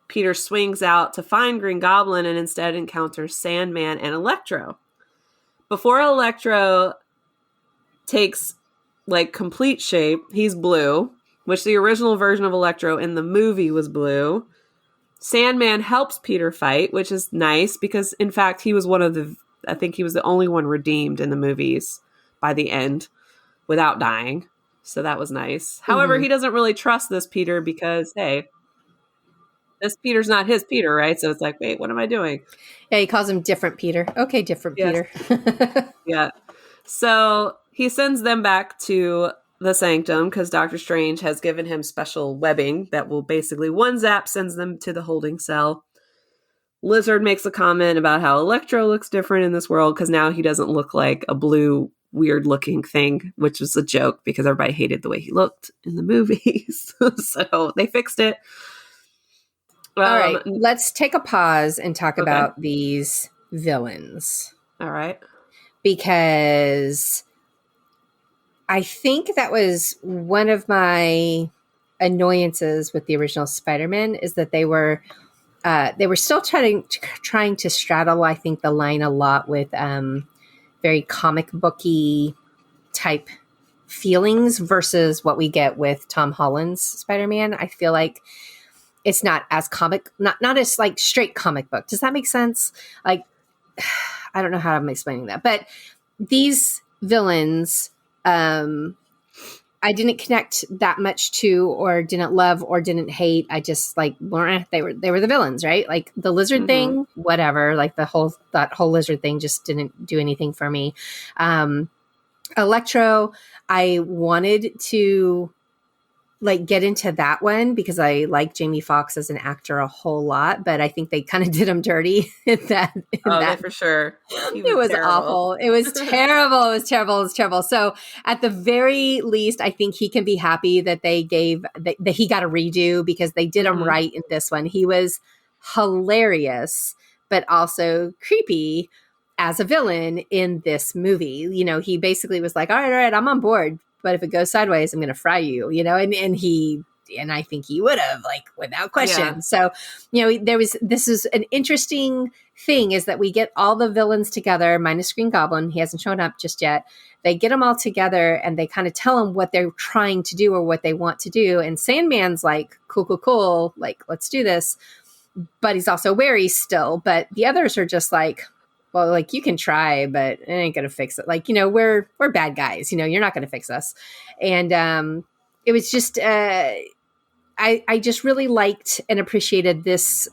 Peter swings out to find Green Goblin and instead encounters Sandman and Electro. Before Electro takes like complete shape, he's blue, which the original version of Electro in the movie was blue. Sandman helps Peter fight, which is nice because in fact he was I think he was the only one redeemed in the movies by the end without dying. So that was nice. However, he doesn't really trust this Peter because, hey, this Peter's not his Peter, right? So it's like, wait, what am I doing? Yeah, he calls him different Peter. Okay, different Peter. Yeah. So he sends them back to the Sanctum because Doctor Strange has given him special webbing that will basically one zap sends them to the holding cell. Lizard makes a comment about how Electro looks different in this world because now he doesn't look like a blue, weird-looking thing, which was a joke because everybody hated the way he looked in the movies. So they fixed it. All right, let's take a pause and talk about these villains. All right. Because I think that was one of my annoyances with the original Spider-Man is that they were still trying to straddle, I think, the line a lot with very comic booky type feelings versus what we get with Tom Holland's Spider-Man. I feel like it's not as not as like straight comic book. Does that make sense? Like, I don't know how I'm explaining that, but these villains, I didn't connect that much to, or didn't love, or didn't hate. I just they were the villains, right? Like the lizard thing, whatever. Like that whole lizard thing just didn't do anything for me. Electro, I wanted to get into that one because I like Jamie Foxx as an actor a whole lot, but I think they kind of did him dirty in that. For sure. It was awful. It was terrible. It was terrible. It was terrible. So at the very least, I think he can be happy that they gave that he got a redo because they did him right in this one. He was hilarious, but also creepy as a villain in this movie. You know, he basically was like, all right, I'm on board. But if it goes sideways, I'm going to fry you, and I think he would have, without question. Yeah. So, this is an interesting thing is that we get all the villains together, minus Green Goblin. He hasn't shown up just yet. They get them all together and they kind of tell them what they're trying to do or what they want to do. And Sandman's like, cool. Let's do this. But he's also wary still. But the others are just like, well, you can try, but it ain't going to fix it. We're bad guys, you're not going to fix us. And it was just, I just really liked and appreciated this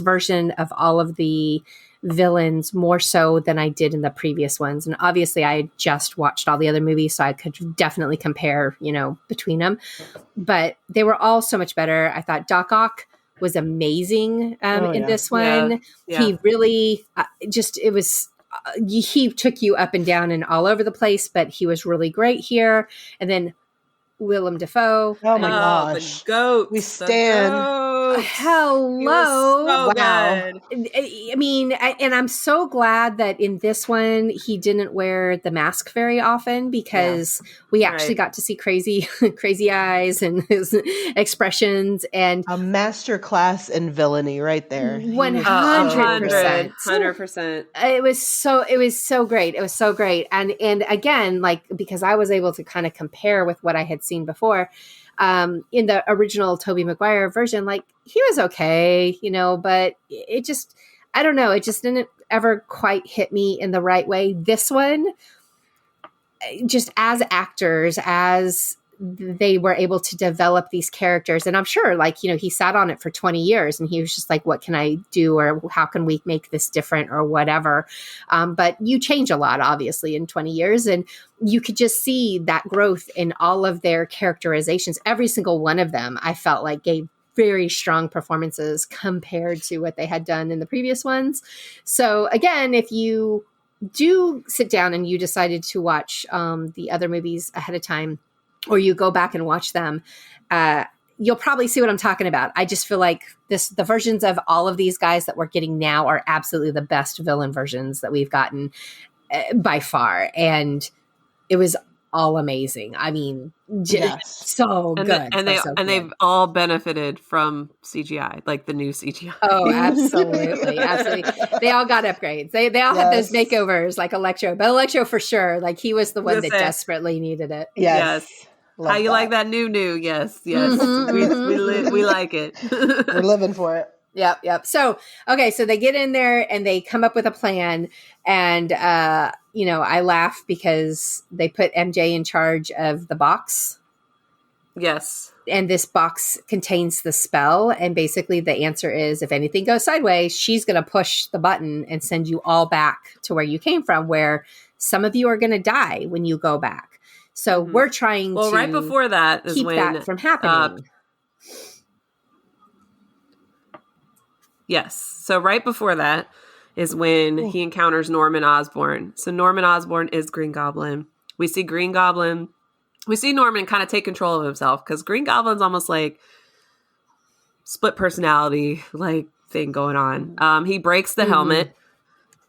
version of all of the villains more so than I did in the previous ones. And obviously I had just watched all the other movies, so I could definitely compare, between them. But they were all so much better. I thought Doc Ock was amazing in this one. Yeah. He really he took you up and down and all over the place, but he was really great here. And then Willem Dafoe. Oh my gosh. The goat. We stand. Hello. So wow. Good. I mean, and I'm so glad that in this one, he didn't wear the mask very often because we actually got to see crazy eyes and his expressions, and a master class in villainy right there. 100%. 100%. It was so great. It was so great. And again, because I was able to kind of compare with what I had seen before, in the original Tobey Maguire version, he was okay, but it just, I don't know. It just didn't ever quite hit me in the right way. This one, just as actors, as they were able to develop these characters. And I'm sure he sat on it for 20 years and he was just like, what can I do? Or how can we make this different or whatever? But you change a lot, obviously, in 20 years. And you could just see that growth in all of their characterizations. Every single one of them, I felt like gave very strong performances compared to what they had done in the previous ones. So again, if you do sit down and you decided to watch the other movies ahead of time, or you go back and watch them, you'll probably see what I'm talking about. I just feel like the versions of all of these guys that we're getting now are absolutely the best villain versions that we've gotten by far. And it was all amazing. I mean, so good. They've all benefited from CGI, like the new CGI. Oh, absolutely. Absolutely. They all got upgrades. They all had those makeovers like Electro, but Electro for sure. He was the one that desperately needed it. Yes. How you like that new? Yes. Mm-hmm. We like it. We're living for it. Yep. So they get in there and they come up with a plan, and I laugh because they put MJ in charge of the box. Yes. And this box contains the spell, and basically the answer is if anything goes sideways, she's going to push the button and send you all back to where you came from, where some of you are going to die when you go back. So we're trying to right before that is keep when, that from happening. Yes. So right before that is when he encounters Norman Osborn. So Norman Osborn is Green Goblin. We see Green Goblin. We see Norman kind of take control of himself because Green Goblin's almost like split personality like thing going on. He breaks the helmet,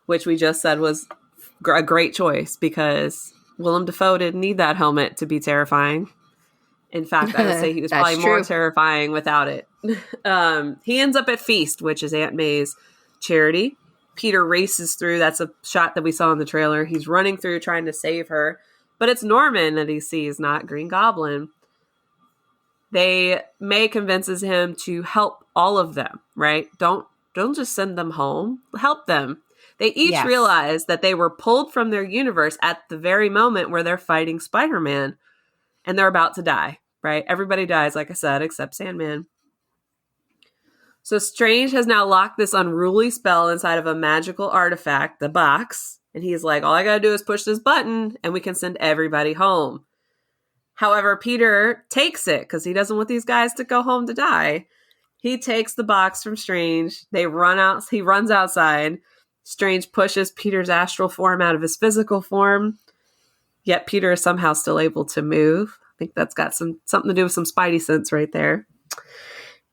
which we just said was a great choice because Willem Dafoe didn't need that helmet to be terrifying. In fact, I would say he was probably more terrifying without it. He ends up at Feast, which is Aunt May's charity. Peter races through. That's a shot that we saw in the trailer. He's running through trying to save her. But it's Norman that he sees, not Green Goblin. May convinces him to help all of them, right? Don't just send them home. Help them. They each realize that they were pulled from their universe at the very moment where they're fighting Spider-Man. And they're about to die, right? Everybody dies, like I said, except Sandman. So Strange has now locked this unruly spell inside of a magical artifact, the box. And he's like, all I gotta do is push this button and we can send everybody home. However, Peter takes it because he doesn't want these guys to go home to die. He takes the box from Strange. He runs outside. Strange pushes Peter's astral form out of his physical form. Yet Peter is somehow still able to move. I think that's got something to do with some Spidey sense right there.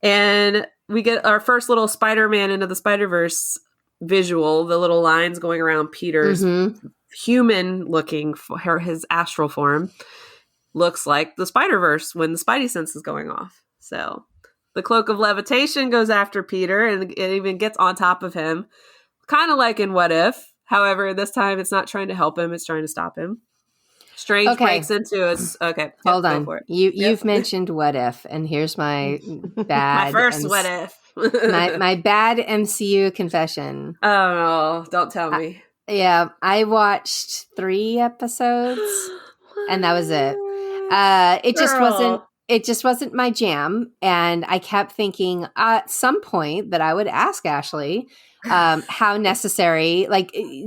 And we get our first little Spider-Man into the Spider-Verse visual, the little lines going around Peter's human-looking, his astral form. Looks like the Spider-Verse when the Spidey sense is going off. So the Cloak of Levitation goes after Peter and it even gets on top of him. Kind of like in What If. However, this time it's not trying to help him, it's trying to stop him. Strange breaks into us. Okay. Hold on. You've mentioned What If, and here's my bad. My first What If. my bad MCU confession. Oh, no. Don't tell me. I watched 3 episodes, and that was it. It just wasn't my jam, and I kept thinking at some point that I would ask Ashely how necessary.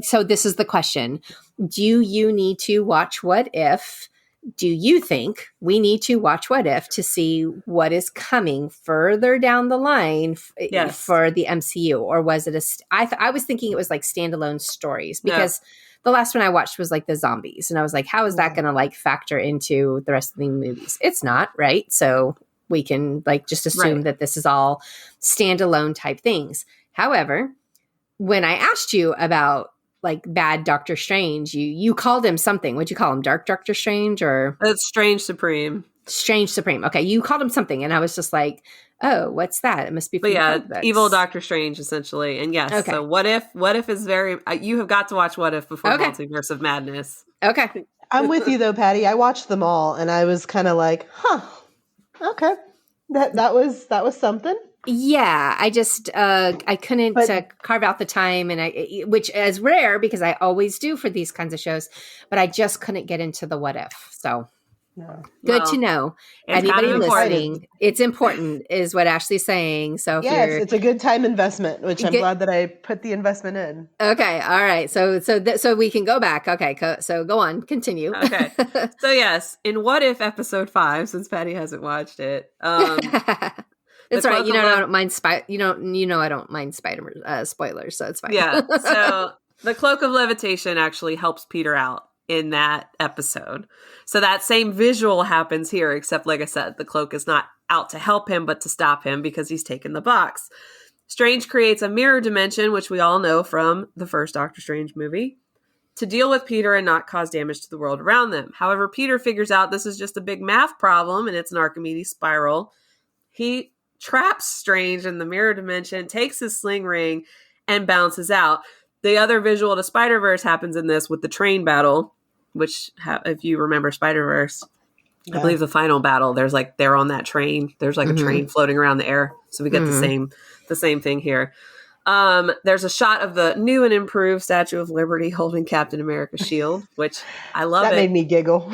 So this is the question. Do you need to watch What If? Do you think we need to watch What If to see what is coming further down the line for the MCU? Or was it I was thinking it was like standalone stories because the last one I watched was like the zombies. And I was like, how is that going to like factor into the rest of the movies? It's not, right? So we can like just assume that this is all standalone type things. However, when I asked you about like bad Doctor Strange, you called him something. What'd you call him? Dark Doctor Strange or? It's Strange Supreme. Strange Supreme. Okay. You called him something. And I was just like, oh, what's that? It must be from evil Doctor Strange, essentially. And yes, so What If is very, you have got to watch What If before Multiverse of Madness. Okay. I'm with you though, Patty. I watched them all and I was kind of like, okay. That was something. Yeah, I just I couldn't carve out the time, and which is rare because I always do for these kinds of shows, but I just couldn't get into the What If. So good to know. Anybody listening, it's important, is what Ashley's saying. So it's a good time investment, which I'm glad that I put the investment in. Okay, all right. So we can go back. Okay, so go on, continue. Okay. So yes, in What If episode 5, since Patty hasn't watched it. It's right. I don't mind I don't mind Spider spoilers, so it's fine. Yeah. So the Cloak of Levitation actually helps Peter out in that episode. So that same visual happens here, except like I said, the cloak is not out to help him, but to stop him because he's taken the box. Strange creates a mirror dimension, which we all know from the first Doctor Strange movie, to deal with Peter and not cause damage to the world around them. However, Peter figures out this is just a big math problem and it's an Archimedes spiral. He traps Strange in the mirror dimension, takes his sling ring, and bounces out. The other visual to Spider-Verse happens in this with the train battle, which, if you remember Spider-Verse, I believe the final battle, they're on that train. There's like a train floating around the air. So we get the same thing here. There's a shot of the new and improved Statue of Liberty holding Captain America's shield, which I love. That made me giggle.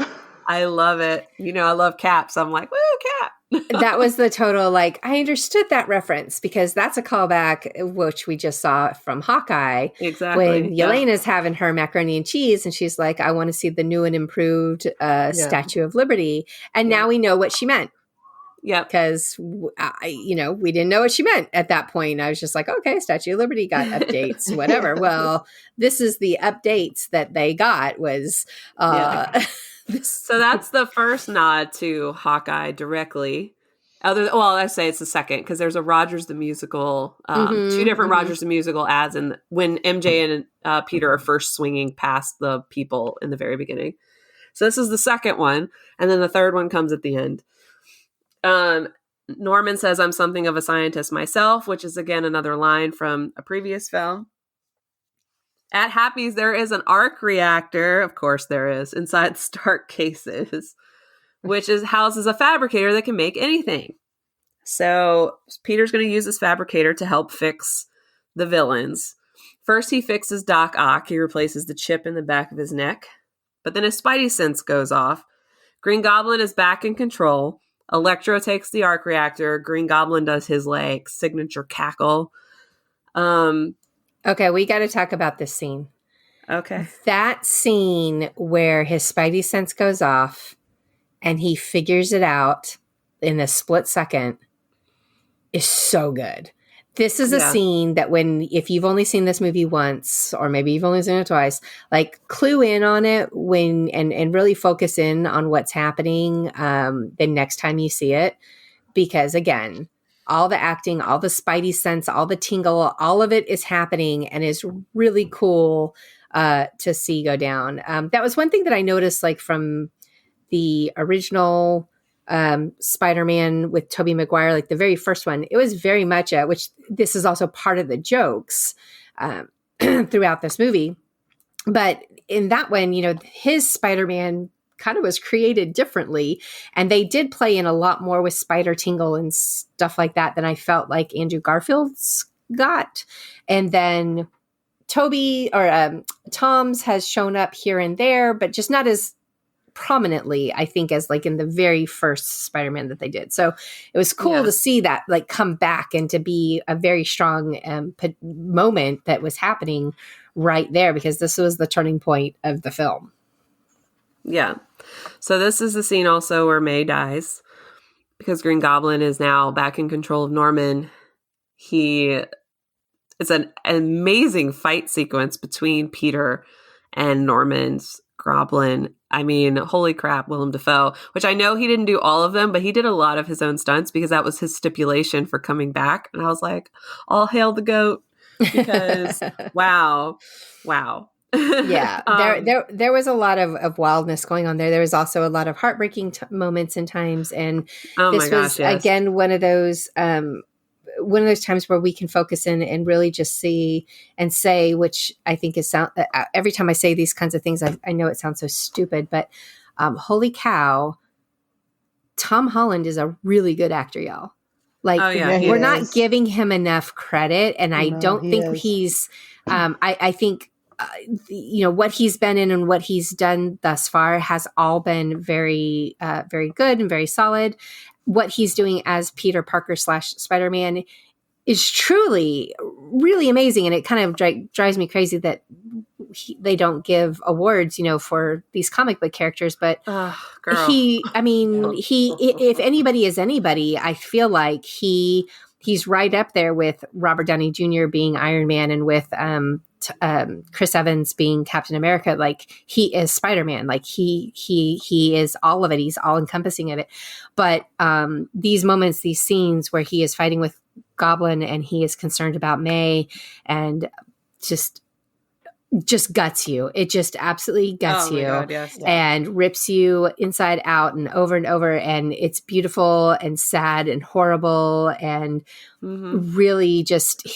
I love it. I love Cap. So I'm like, woo, Cap. That was the total, I understood that reference because that's a callback, which we just saw from Hawkeye. Exactly. When Yelena's having her macaroni and cheese and she's like, I want to see the new and improved Statue of Liberty. And now we know what she meant. Yep. Because, we didn't know what she meant at that point. I was just like, okay, Statue of Liberty got updates, whatever. Well, this is the updates that they got was. So that's the first nod to Hawkeye directly. I say it's the second because there's a Rogers the Musical, two different Rogers the Musical ads, and when MJ and Peter are first swinging past the people in the very beginning. So this is the second one, and then the third one comes at the end. Norman says, "I'm something of a scientist myself," which is again another line from a previous film. At Happy's, there is an arc reactor, of course there is, inside Stark cases, which houses a fabricator that can make anything. So Peter's going to use this fabricator to help fix the villains. First, he fixes Doc Ock. He replaces the chip in the back of his neck. But then his Spidey sense goes off. Green Goblin is back in control. Electro takes the arc reactor. Green Goblin does his signature cackle. Okay, we got to talk about this scene. Okay. That scene where his Spidey sense goes off and he figures it out in a split second is so good. This is a scene that if you've only seen this movie once, or maybe you've only seen it twice, clue in on it and really focus in on what's happening the next time you see it. Because again, all the acting, all the Spidey sense, all the tingle, all of it is happening and is really cool to see go down. That was one thing that I noticed from the original Spider-Man with Tobey Maguire, the very first one. It was very much which this is also part of the jokes throughout this movie. But in that one, his Spider-Man kind of was created differently, and they did play in a lot more with spider tingle and stuff like that than I felt like Andrew Garfield's got. And then Tom's has shown up here and there, but just not as prominently, I think, as in the very first Spider-Man that they did. So it was cool to see that come back and to be a very strong moment that was happening right there, because this was the turning point of the film. Yeah. So this is the scene also where May dies because Green Goblin is now back in control of Norman. It's an amazing fight sequence between Peter and Norman's Goblin. I mean, holy crap, Willem Dafoe, which I know he didn't do all of them, but he did a lot of his own stunts because that was his stipulation for coming back. And I was like, all hail the GOAT, because wow. Yeah, there was a lot of wildness going on there. There was also a lot of heartbreaking moments and times, and this was again one of those times where we can focus in and really just see and say, which I think is every time I say these kinds of things, I know it sounds so stupid, but holy cow, Tom Holland is a really good actor, y'all. We're not giving him enough credit, and I don't think he's. I think. What he's been in and what he's done thus far has all been very, very good and very solid. What he's doing as Peter Parker / Spider-Man is truly really amazing. And it kind of drives me crazy that they don't give awards, for these comic book characters. But if anybody is anybody, I feel like he's right up there with Robert Downey Jr. being Iron Man and with Chris Evans being Captain America. He is Spider-Man. He is all of it. He's all encompassing of it. But these moments, these scenes where he is fighting with Goblin and he is concerned about May and just guts you. It just absolutely guts you. God, yes. And rips you inside out and over, and it's beautiful and sad and horrible and really just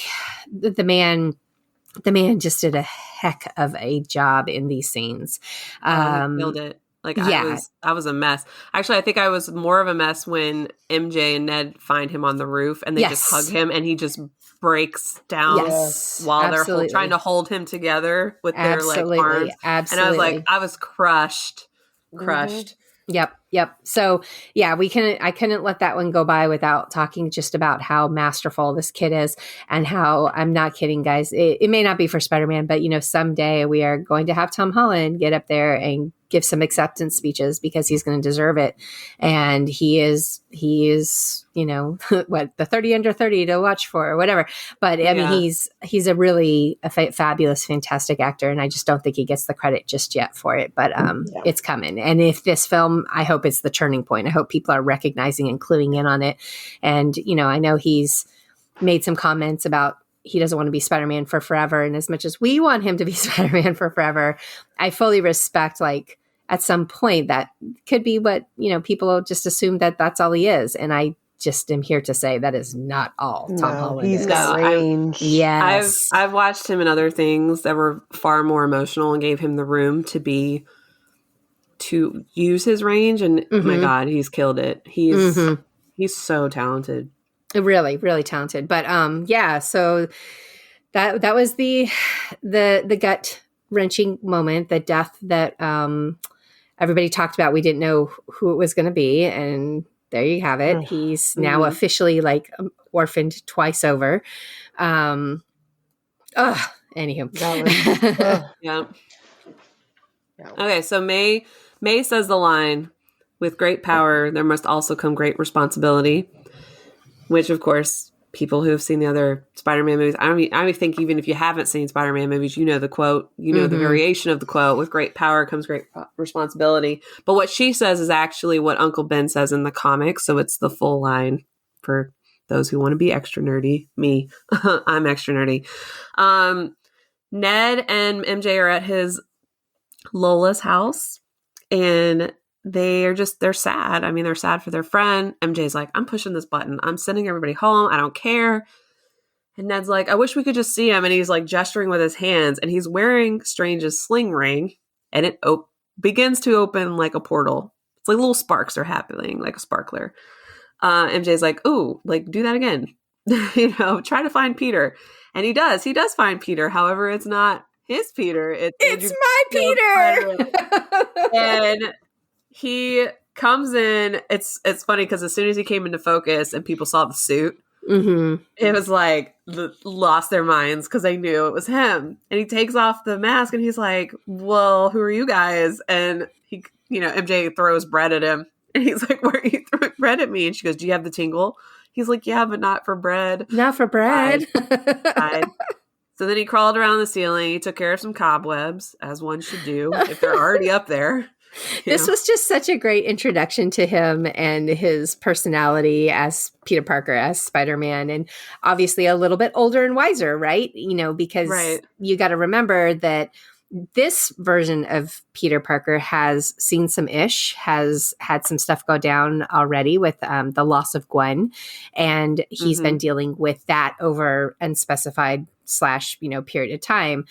the man just did a heck of a job in these scenes. He killed it. I was a mess. Actually, I think I was more of a mess when MJ and Ned find him on the roof and they just hug him and he just breaks down while they're trying to hold him together with their arms. Absolutely. And I was crushed. Yep. So yeah, I couldn't let that one go by without talking just about how masterful this kid is and how, I'm not kidding, guys. It may not be for Spider-Man, but someday we are going to have Tom Holland get up there and give some acceptance speeches because he's going to deserve it. And he is, you know, what, the 30 under 30 to watch for or whatever. But I mean, he's a really fabulous, fantastic actor. And I just don't think he gets the credit just yet for it, but it's coming. And if this film, I hope it's the turning point. I hope people are recognizing and cluing in on it. And, you know, I know he's made some comments about he doesn't want to be Spider-Man for forever. And as much as we want him to be Spider-Man for forever, I fully respect, like, at some point that could be what, you know, people just assume that that's all he is. And I just am here to say that is not all Tom Holland he's is. got range. Yes. I've watched him in other things that were far more emotional and gave him the room to use his range. And oh my God, he's killed it. He's so talented. Really, really talented. But so that was the gut wrenching moment, the death that everybody talked about. We didn't know who it was going to be, and there you have it. He's now officially like orphaned twice over. Anywho, yeah. Okay, so May says the line, "With great power, there must also come great responsibility." Which, of course, people who have seen the other Spider-Man movies, I think even if you haven't seen Spider-Man movies, you know the quote, you know the variation of the quote, "With great power comes great responsibility." But what she says is actually what Uncle Ben says in the comics, so it's the full line for those who want to be extra nerdy. Me, I'm extra nerdy. Ned and MJ are at his Lola's house, and they're sad. I mean, they're sad for their friend. MJ's like, "I'm pushing this button. I'm sending everybody home. I don't care." And Ned's like, "I wish we could just see him." And he's like gesturing with his hands, and he's wearing Strange's sling ring, and it begins to open like a portal. It's like little sparks are happening, like a sparkler. MJ's like, "Ooh, like do that again." You know, try to find Peter. And he does find Peter. However, it's not his Peter. It's my Peter. And he comes in. It's funny because as soon as he came into focus and people saw the suit, it was like lost their minds because they knew it was him. And he takes off the mask and he's like, "Well, who are you guys?" And he, you know, MJ throws bread at him, and he's like, "Why are you throwing bread at me?" And she goes, "Do you have the tingle?" He's like, "Yeah, but not for bread." Not for bread. So then he crawled around the ceiling. He took care of some cobwebs, as one should do if they're already up there. This was just such a great introduction to him and his personality as Peter Parker, as Spider-Man, and obviously a little bit older and wiser, right? You know, because you got to remember that this version of Peter Parker has seen some has had some stuff go down already with the loss of Gwen, and he's been dealing with that over unspecified / period of time.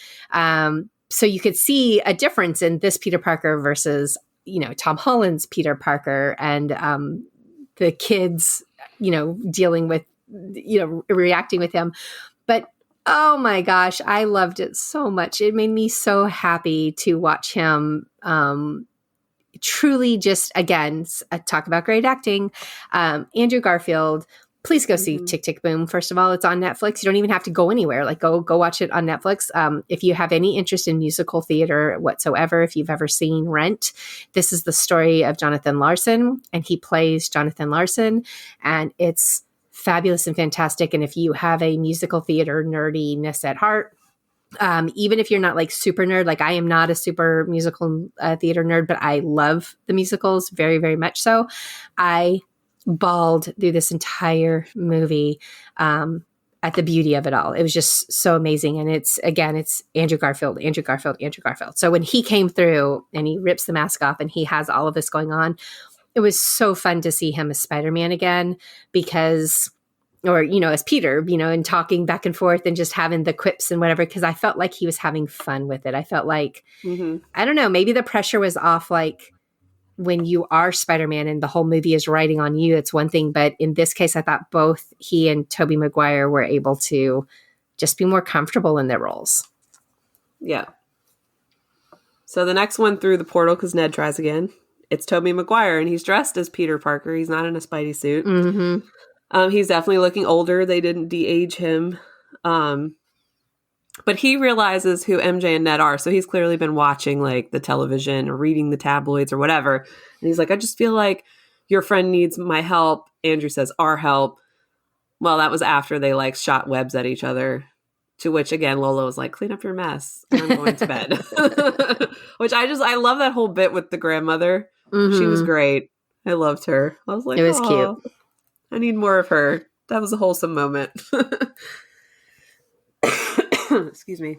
So you could see a difference in this Peter Parker versus, you know, Tom Holland's Peter Parker, and the kids, you know, dealing with, you know, reacting with him. But oh my gosh, I loved it so much. It made me so happy to watch him truly just, again, talk about great acting. Andrew Garfield. Please go see Tick, Tick, Boom. First of all, it's on Netflix. You don't even have to go anywhere. Like go watch it on Netflix. If you have any interest in musical theater whatsoever, if you've ever seen Rent, this is the story of Jonathan Larson, and he plays Jonathan Larson, and it's fabulous and fantastic. And if you have a musical theater nerdiness at heart, even if you're not like super nerd, like I am not a super musical theater nerd, but I love the musicals very, very much so. I bawled through this entire movie at the beauty of it all. It was just so amazing. And it's Andrew Garfield. So when he came through and he rips the mask off and he has all of this going on, it was so fun to see him as Spider-Man again, because, or, you know, as Peter, you know, and talking back and forth and just having the quips and whatever, because I felt like he was having fun with it. I felt like, I don't know, maybe the pressure was off, like, when you are Spider-Man and the whole movie is riding on you, it's one thing. But in this case, I thought both he and Tobey Maguire were able to just be more comfortable in their roles. Yeah. So the next one through the portal, because Ned tries again, it's Tobey Maguire, and he's dressed as Peter Parker. He's not in a Spidey suit. He's definitely looking older. They didn't de-age him. But he realizes who MJ and Ned are. So he's clearly been watching like the television or reading the tabloids or whatever. And he's like, I just feel like your friend needs my help. Andrew says, our help. Well, that was after they like shot webs at each other. To which again, Lola was like, clean up your mess. I'm going to bed. Which I love that whole bit with the grandmother. She was great. I loved her. I was like, it was cute. I need more of her. That was a wholesome moment. Excuse me.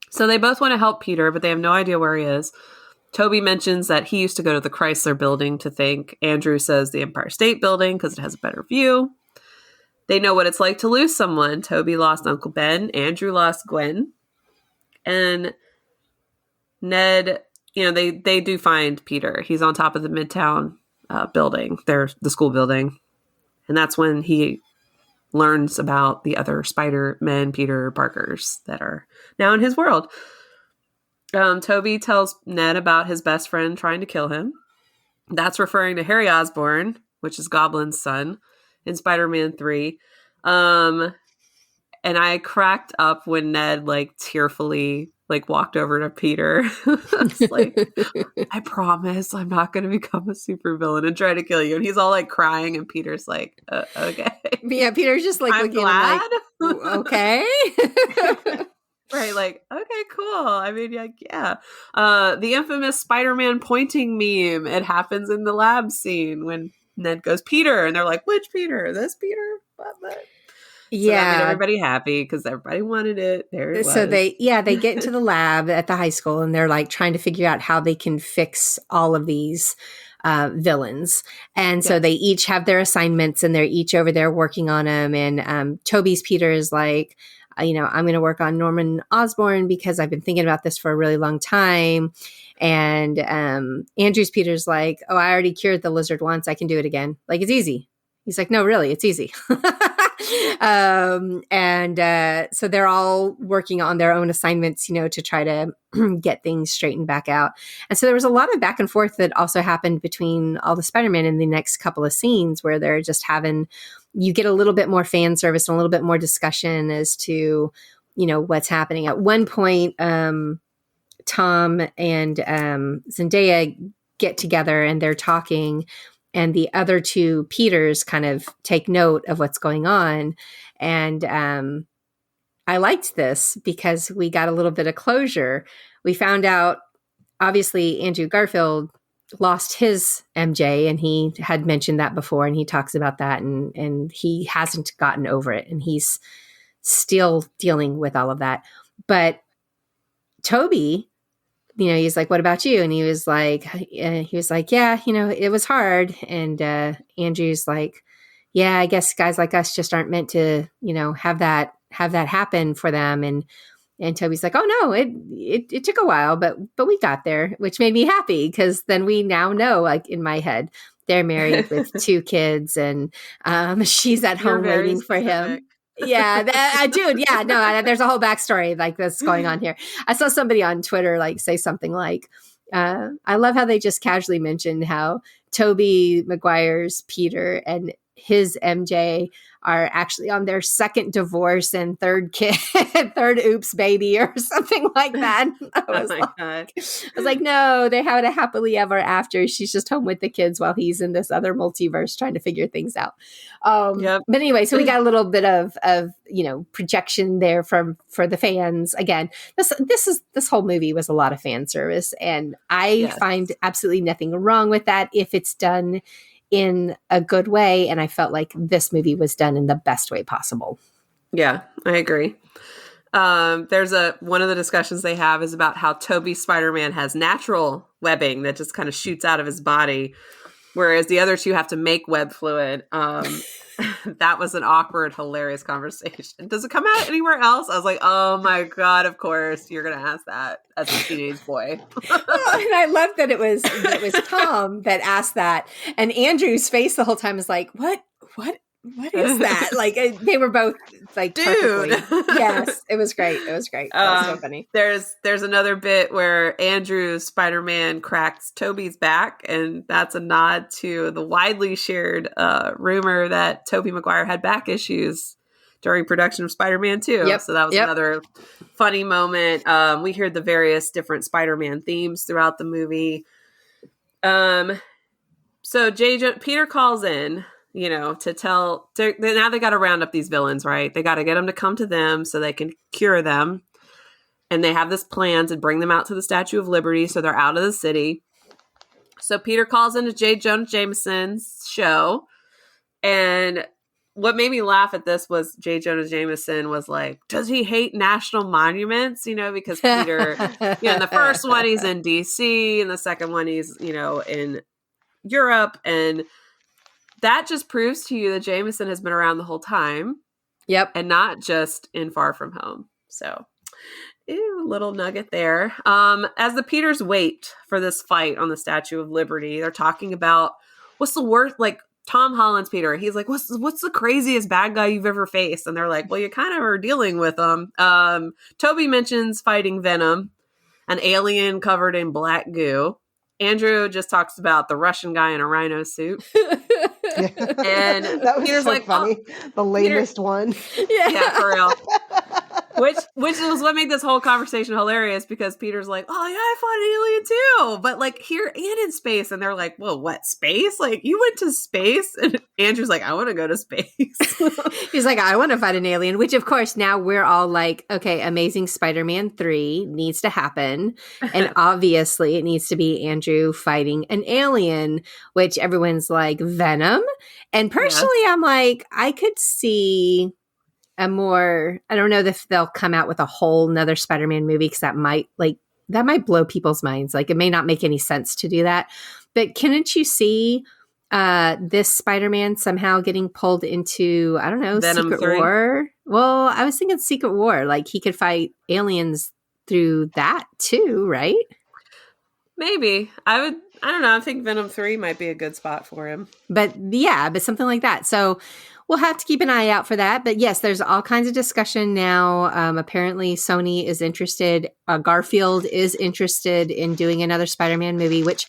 So they both want to help Peter, but they have no idea where he is. Toby mentions that he used to go to the Chrysler building to think. Andrew says the Empire State Building because it has a better view. They know what it's like to lose someone. Toby lost Uncle Ben. Andrew lost Gwen. And Ned, they do find Peter. He's on top of the Midtown building, the school building. And that's when he learns about the other Spider-Men Peter Parkers that are now in his world. Toby tells Ned about his best friend trying to kill him. That's referring to Harry Osborn, which is Goblin's son in Spider-Man 3. And I cracked up when Ned like tearfully like walked over to Peter. It's like, I promise I'm not going to become a supervillain and try to kill you. And he's all like crying and Peter's like, okay. Yeah, Peter's just like looking at him like, okay. Right, like, okay, cool. I mean, yeah. The infamous Spider-Man pointing meme, it happens in the lab scene when Ned goes, Peter, and they're like, which Peter? This Peter? What? So that made everybody happy because everybody wanted it. There it was. So they get into the lab at the high school and they're like trying to figure out how they can fix all of these villains. And so they each have their assignments and they're each over there working on them. And Toby's Peter is like, I'm going to work on Norman Osborn because I've been thinking about this for a really long time. And Andrew's Peter's like, oh, I already cured the lizard once. I can do it again. Like, it's easy. He's like, no, really, it's easy. So they're all working on their own assignments, to try to get things straightened back out. And so there was a lot of back and forth that also happened between all the Spider-Man in the next couple of scenes where they're just you get a little bit more fan service and a little bit more discussion as to, what's happening. At one point, Tom and Zendaya get together and they're talking, and the other two Peters kind of take note of what's going on. And I liked this because we got a little bit of closure. We found out, obviously, Andrew Garfield lost his MJ, and he had mentioned that before, and he talks about that, and he hasn't gotten over it, and he's still dealing with all of that. But Toby, he's like, what about you? And he was like, yeah, it was hard. And Andrew's like, yeah, I guess guys like us just aren't meant to, have that happen for them. And Toby's like, oh no, it took a while, but we got there, which made me happy because then we now know, like in my head, they're married with 2 kids, and she's at home waiting for him. Yeah, dude. Yeah, no, there's a whole backstory like this going on here. I saw somebody on Twitter like say something like, I love how they just casually mentioned how Tobey Maguire's Peter and his MJ are actually on their second divorce and third kid, third oops baby or something like that. I was like, no, they had a happily ever after. She's just home with the kids while he's in this other multiverse trying to figure things out. But anyway, so we got a little bit of projection there for the fans. Again, this whole movie was a lot of fan service, and I find absolutely nothing wrong with that if it's done in a good way. And I felt like this movie was done in the best way possible. Yeah, I agree. There's one of the discussions they have is about how Toby's Spider-Man has natural webbing that just kind of shoots out of his body, whereas the other two have to make web fluid. That was an awkward, hilarious conversation. Does it come out anywhere else? I was like, oh my God, of course you're going to ask that as a teenage boy. And I love that it was Tom that asked that. And Andrew's face the whole time is like, what is that? Like they were both like, dude. Yes, it was great. It was great. It was so funny. There's another bit where Andrew's Spider-Man cracks Toby's back, and that's a nod to the widely shared rumor that Tobey Maguire had back issues during production of Spider-Man 2. Yep. So that was another funny moment. We heard the various different Spider-Man themes throughout the movie. So Peter calls in, now they got to round up these villains, right? They got to get them to come to them so they can cure them. And they have this plan to bring them out to the Statue of Liberty. So they're out of the city. So Peter calls into J. Jonah Jameson's show. And what made me laugh at this was J. Jonah Jameson was like, does he hate national monuments? Because Peter, in the first one, he's in DC. And the second one, he's, in Europe. And that just proves to you that Jameson has been around the whole time. Yep. And not just in Far From Home. So, little nugget there. As the Peters wait for this fight on the Statue of Liberty, they're talking about what's the worst, like Tom Holland's Peter. He's like, what's the craziest bad guy you've ever faced? And they're like, well, you kind of are dealing with him. Toby mentions fighting Venom, an alien covered in black goo. Andrew just talks about the Russian guy in a rhino suit. And that was Peter's so like, funny. The lamest one. Yeah, for real. Which is what made this whole conversation hilarious, because Peter's like, oh yeah, I fought an alien too, but like here and in space. And they're like, whoa, what, space? Like you went to space? And Andrew's like, I want to go to space. He's like, I want to fight an alien, which of course now we're all like, okay, Amazing Spider-Man 3 needs to happen. And obviously it needs to be Andrew fighting an alien, which everyone's like, Venom. And personally, I'm like, I could see I don't know if they'll come out with a whole nother Spider-Man movie, because that might blow people's minds. Like it may not make any sense to do that. But couldn't you see this Spider-Man somehow getting pulled into, I don't know, Venom Secret 3? War? Well, I was thinking Secret War. Like he could fight aliens through that too, right? Maybe. I don't know. I think Venom 3 might be a good spot for him. But something like that. So we'll have to keep an eye out for that. But yes, there's all kinds of discussion now. Apparently Sony is interested. Garfield is interested in doing another Spider-Man movie, which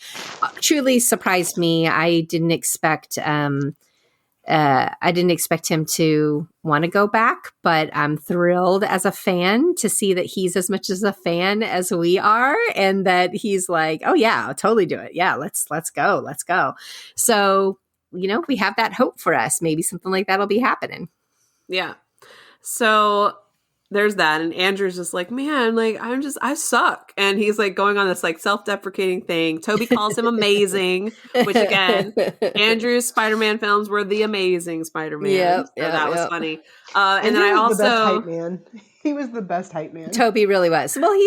truly surprised me. I didn't expect him to want to go back, but I'm thrilled as a fan to see that he's as much as a fan as we are, and that he's like, oh yeah, I'll totally do it. Yeah, let's go. So, we have that hope for us. Maybe something like that'll be happening. Yeah. So there's that. And Andrew's just like, man, like, I suck. And he's like going on this like self-deprecating thing. Toby calls him amazing, which again, Andrew's Spider-Man films were the Amazing Spider-Man. That was funny. And then I also, the best hype man. He was the best hype man. Toby really was. Well,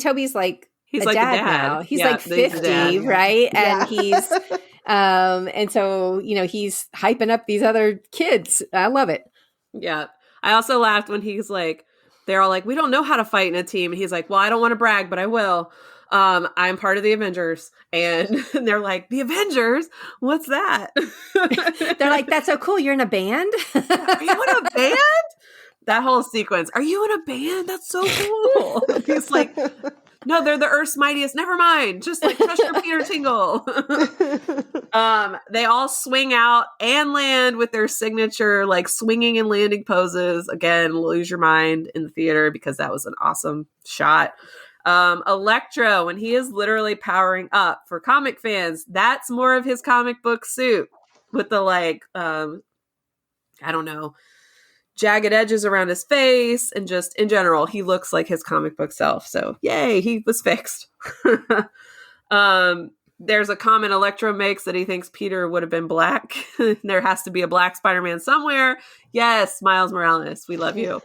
Toby's like, he's like dad now. He's like 50, right? Yeah. And he's, and so, he's hyping up these other kids. I love it. Yeah. I also laughed when he's like, they're all like, we don't know how to fight in a team. And he's like, well, I don't want to brag, but I will. I'm part of the Avengers. And they're like, the Avengers? What's that? They're like, that's so cool. You're in a band? Are you in a band? That whole sequence. Are you in a band? That's so cool. He's like, no, they're the Earth's mightiest. Never mind. Just like trust your Peter Tingle. They all swing out and land with their signature, like swinging and landing poses. Again, lose your mind in the theater because that was an awesome shot. Electro, when he is literally powering up, for comic fans, that's more of his comic book suit with the like, I don't know, jagged edges around his face, and just in general, he looks like his comic book self. So yay, he was fixed. There's a comment Electro makes that he thinks Peter would have been black. There has to be a black Spider-Man somewhere. Yes, Miles Morales, we love you.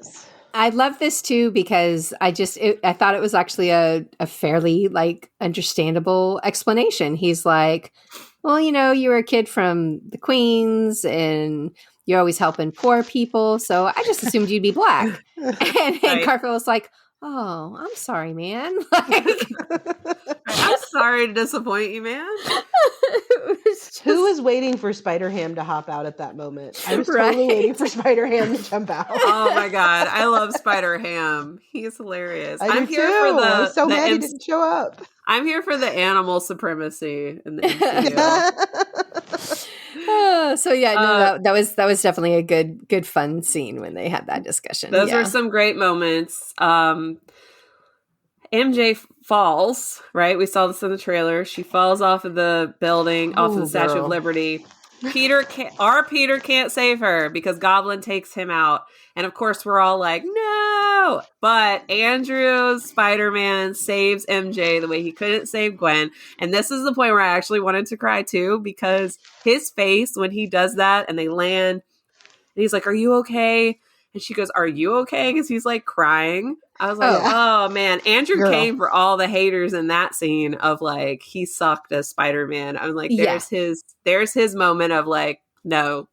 I love this too, because I thought it was actually a fairly like understandable explanation. He's like, well, you were a kid from the Queens and you're always helping poor people, so I just assumed you'd be black. And Garfield was like, oh, I'm sorry, man. Like, I'm sorry to disappoint you, man. Who was waiting for Spider-Ham to hop out at that moment? I was totally waiting for Spider-Ham to jump out. Oh my God. I love Spider-Ham. He's hilarious. I'm here too. I'm so mad he didn't show up. I'm here for the animal supremacy in the MCU. So yeah, no, that was definitely a good fun scene when they had that discussion. Those were some great moments. MJ falls, right? We saw this in the trailer. She falls off of the building, off of the Statue of Liberty. Peter can't save her because Goblin takes him out. And of course, we're all like, no! But Andrew's Spider-Man saves MJ the way he couldn't save Gwen. And this is the point where I actually wanted to cry too, because his face when he does that and they land, and he's like, are you okay? And she goes, are you okay? Because he's like crying. I was like, oh man, Andrew came for all the haters in that scene of like, he sucked as Spider-Man. I'm like, there's his moment of like, no,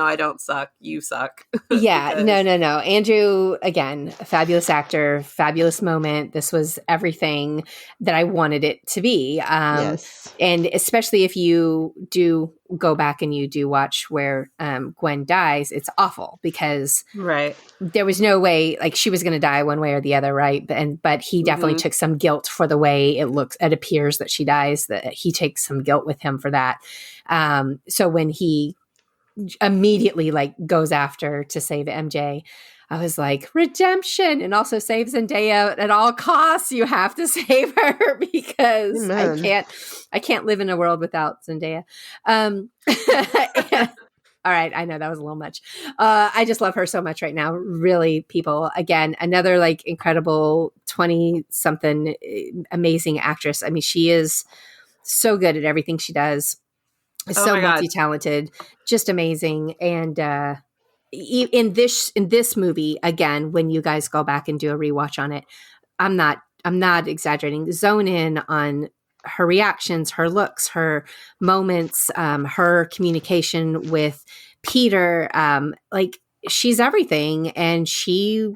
I don't suck. You suck. Yeah, no. Andrew, again, a fabulous actor, fabulous moment. This was everything that I wanted it to be. Yes. And especially if you do go back and you do watch where Gwen dies, it's awful because there was no way, like she was going to die one way or the other, right? But he definitely took some guilt for the way it appears that she dies, that he takes some guilt with him for that. So when he immediately like goes after to save MJ, I was like, redemption, and also save Zendaya at all costs. You have to save her because I can't live in a world without Zendaya. All right, I know that was a little much. I just love her so much right now. Really, people, again, another like incredible 20-something amazing actress. I mean, she is so good at everything she does. So multi-talented, just amazing. And in this movie, again, when you guys go back and do a rewatch on it, I'm not exaggerating. Zone in on her reactions, her looks, her moments, her communication with Peter. Like she's everything, and she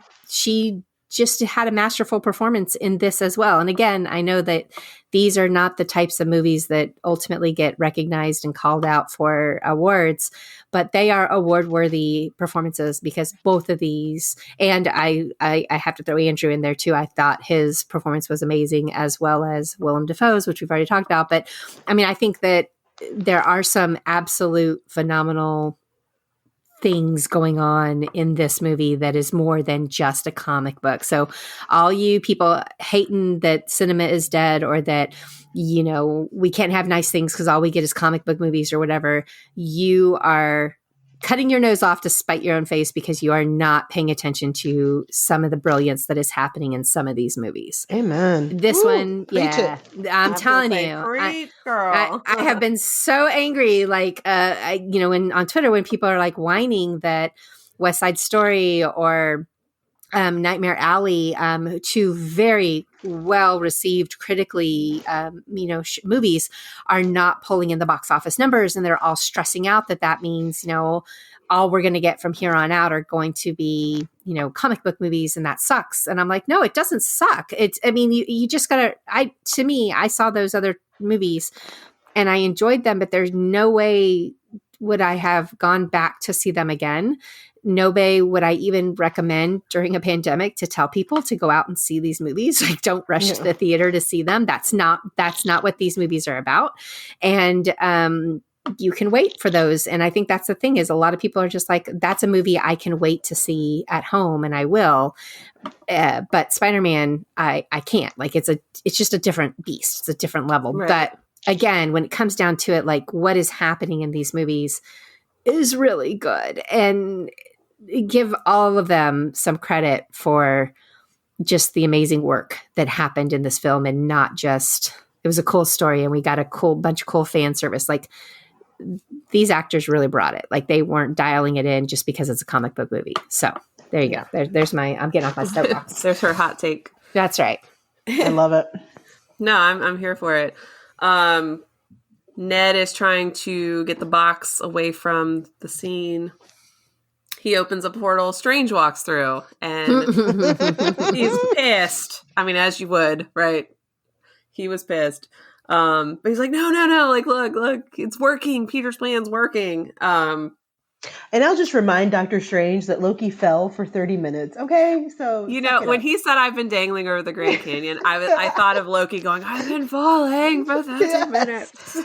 just had a masterful performance in this as well. And again, I know that these are not the types of movies that ultimately get recognized and called out for awards, but they are award-worthy performances because both of these, and I have to throw Andrew in there too. I thought his performance was amazing, as well as Willem Dafoe's, which we've already talked about. But I mean, I think that there are some absolute phenomenal things going on in this movie that is more than just a comic book. So all you people hating that cinema is dead, or that, you know, we can't have nice things because all we get is comic book movies or whatever, you are cutting your nose off to spite your own face because you are not paying attention to some of the brilliance that is happening in some of these movies. Amen. This one, I'm telling you, girl. I have been so angry. Like, when on Twitter, when people are like whining that West Side Story or Nightmare Alley, two very well received critically, movies, are not pulling in the box office numbers, and they're all stressing out that means, all we're going to get from here on out are going to be, comic book movies, and that sucks. And I'm like, no, it doesn't suck. You just gotta, I saw those other movies and I enjoyed them, but there's no way would I have gone back to see them again. No way would I even recommend during a pandemic to tell people to go out and see these movies. Like, don't rush to the theater to see them. That's not what these movies are about. And you can wait for those. And I think that's the thing, is a lot of people are just like, that's a movie I can wait to see at home, and I will. But Spider-Man, I can't. Like, it's just a different beast. It's a different level. Right. But again, when it comes down to it, like, what is happening in these movies is really good, and give all of them some credit for just the amazing work that happened in this film, and not just, it was a cool story and we got a bunch of cool fan service. Like, these actors really brought it. Like, they weren't dialing it in just because it's a comic book movie. So there you go. There's I'm getting off my soapbox. There's her hot take. That's right. I love it. No, I'm here for it. Ned is trying to get the box away from the scene. He opens a portal, Strange walks through, and he's pissed. I mean, as you would, right? He was pissed. But he's like, no, like, look, it's working. Peter's plan's working. And I'll just remind Dr. Strange that Loki fell for 30 minutes. Okay, so when he said I've been dangling over the Grand Canyon, I thought of Loki going, I've been falling for 30 minutes.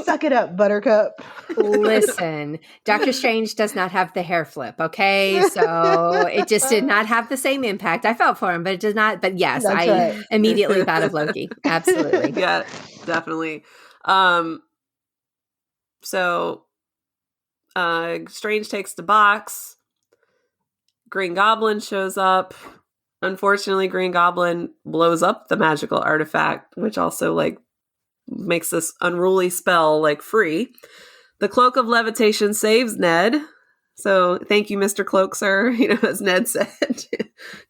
Suck it up, Buttercup. Listen, Doctor Strange does not have the hair flip, okay? So it just did not have the same impact. I felt for him, but it did not. But yes, That's right. immediately thought of Loki. Absolutely. Yeah, definitely. So Strange takes the box. Green Goblin shows up. Unfortunately, Green Goblin blows up the magical artifact, which also like makes this unruly spell like free. The Cloak of Levitation saves Ned. So thank you, Mr. Cloak, sir. As Ned said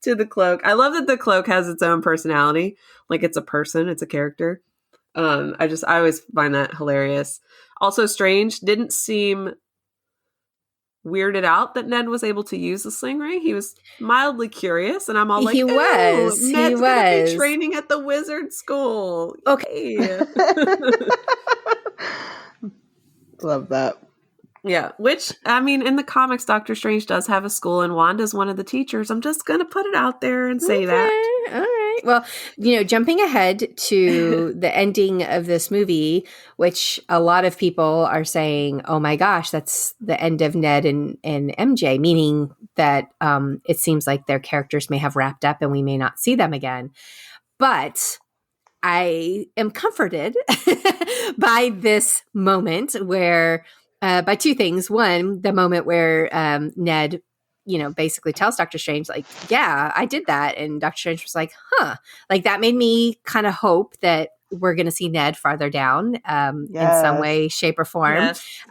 to the cloak. I love that the cloak has its own personality. Like it's a person, it's a character. I always find that hilarious. Also, Strange didn't seem weirded out that Ned was able to use the sling ring. He was mildly curious, and I'm all like, Ned's gonna be training at the wizard school. Okay. Love that. Yeah, which, I mean, in the comics, Doctor Strange does have a school, and Wanda's one of the teachers. I'm just going to put it out there and say that. All right. Well, jumping ahead to the ending of this movie, which a lot of people are saying, oh my gosh, that's the end of Ned and MJ, meaning that it seems like their characters may have wrapped up and we may not see them again. But I am comforted by this moment where... by two things. One, the moment where Ned, basically tells Doctor Strange, like, yeah, I did that. And Doctor Strange was like, huh. Like, that made me kind of hope that we're going to see Ned farther down in some way, shape, or form.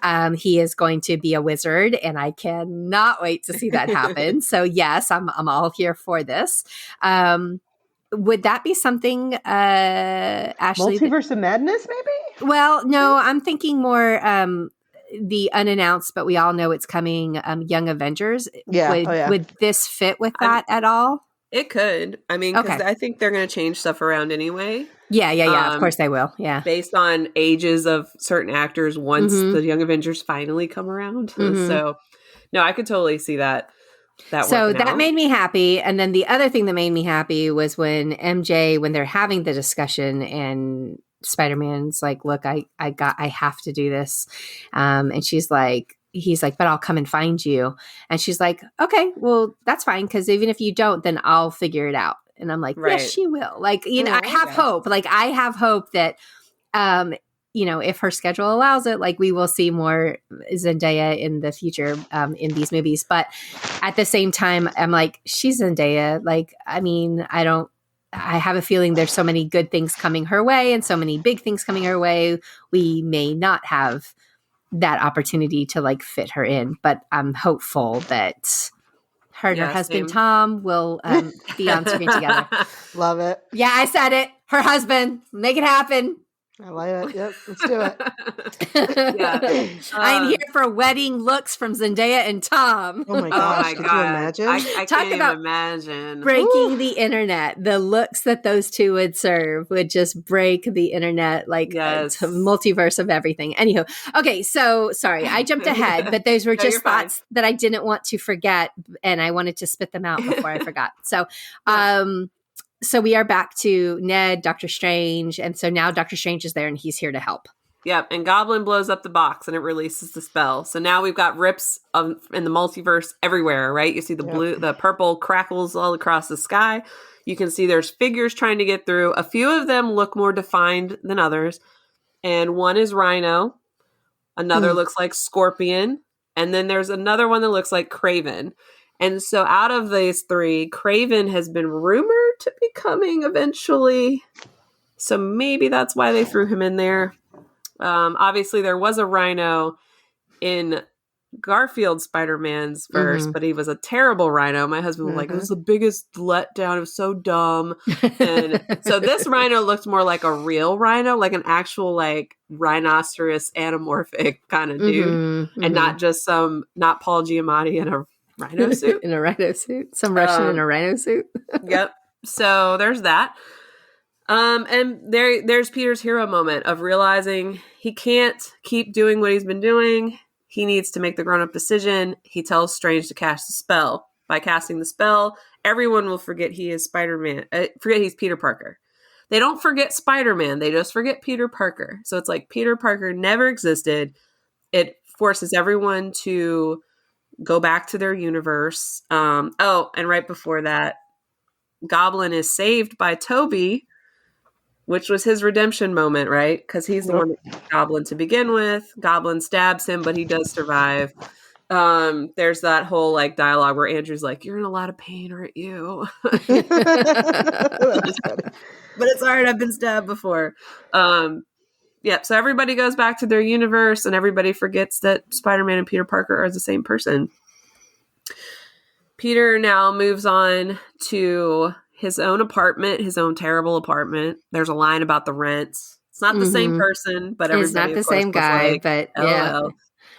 Yes. He is going to be a wizard, and I cannot wait to see that happen. So, yes, I'm all here for this. Would that be something, Ashely? Multiverse of Madness, maybe? Well, no, I'm thinking more... the unannounced, but we all know it's coming, Young Avengers. Yeah. Would this fit with that at all? It could. I mean, because I think they're going to change stuff around anyway. Yeah. Of course they will. Yeah. Based on ages of certain actors once the Young Avengers finally come around. Mm-hmm. So, no, I could totally see that. So that made me happy. And then the other thing that made me happy was when MJ, when they're having the discussion and Spider-Man's like, look, I have to do this. And he's like, but I'll come and find you. And she's like, okay, well, that's fine. Cause even if you don't, then I'll figure it out. And I'm like, yes, she will. Like, I have hope. Like I have hope that, if her schedule allows it, like we will see more Zendaya in the future, in these movies. But at the same time, I'm like, she's Zendaya. Like, I mean, I have a feeling there's so many good things coming her way and so many big things coming her way. We may not have that opportunity to like fit her in, but I'm hopeful that her and her husband, Tom, will be on screen together. Love it. Yeah, I said it. Her husband. Make it happen. I like it. Yep, let's do it. I'm here for wedding looks from Zendaya and Tom. Oh my gosh, could you imagine? I can't even imagine. Breaking the internet. The looks that those two would serve would just break the internet, like multiverse of everything. Anywho, okay, so sorry, I jumped ahead, but those were just thoughts that I didn't want to forget, and I wanted to spit them out before I forgot. So, So we are back to Ned, Doctor Strange, and so now Doctor Strange is there and he's here to help. Yep, and Goblin blows up the box and it releases the spell. So now we've got rips in the multiverse everywhere, right? You see the blue, the purple crackles all across the sky. You can see there's figures trying to get through. A few of them look more defined than others. And one is Rhino. Another looks like Scorpion. And then there's another one that looks like Kraven. And so out of these three, Kraven has been rumored to be coming eventually. So maybe that's why they threw him in there. Obviously, there was a Rhino in Garfield Spider-Man's verse, but he was a terrible Rhino. My husband was like, it was the biggest letdown. It was so dumb. And so this Rhino looked more like a real Rhino, like an actual like rhinoceros anamorphic kind of dude. And not just not Paul Giamatti in a rhino suit. In a rhino suit. Some Russian in a rhino suit. Yep. So there's that. And there's Peter's hero moment of realizing he can't keep doing what he's been doing. He needs to make the grown-up decision. He tells Strange to cast the spell. By casting the spell, everyone will forget he is Spider-Man. Forget he's Peter Parker. They don't forget Spider-Man. They just forget Peter Parker. So it's like Peter Parker never existed. It forces everyone to go back to their universe. And right before that, Goblin is saved by Toby, which was his redemption moment, right? Because he's the one that killed Goblin to begin with. Goblin stabs him, but he does survive. There's that whole like dialogue where Andrew's like, "You're in a lot of pain, aren't you?" But it's all right. I've been stabbed before. So everybody goes back to their universe, and everybody forgets that Spider-Man and Peter Parker are the same person. Peter now moves on to his own apartment, his own terrible apartment. There's a line about the rents. It's not the same person, but everybody, it's not the same guy, like, but LOL.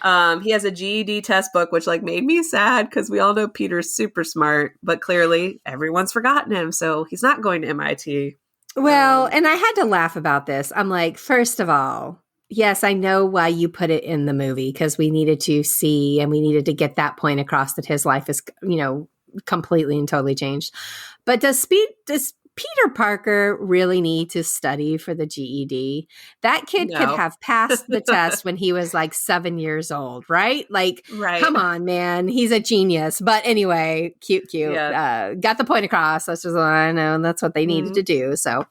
yeah. He has a GED test book, which like made me sad because we all know Peter's super smart, but clearly everyone's forgotten him, so he's not going to MIT. Well, and I had to laugh about this. I'm like, first of all, yes, I know why you put it in the movie, because we needed to see and we needed to get that point across that his life is, completely and totally changed. But does Peter Parker really need to study for the GED? That kid could have passed the test when he was like 7 years old, right? Like, come on, man. He's a genius. But anyway, cute. Yeah. Got the point across. That's just, I know that's what they needed to do. So,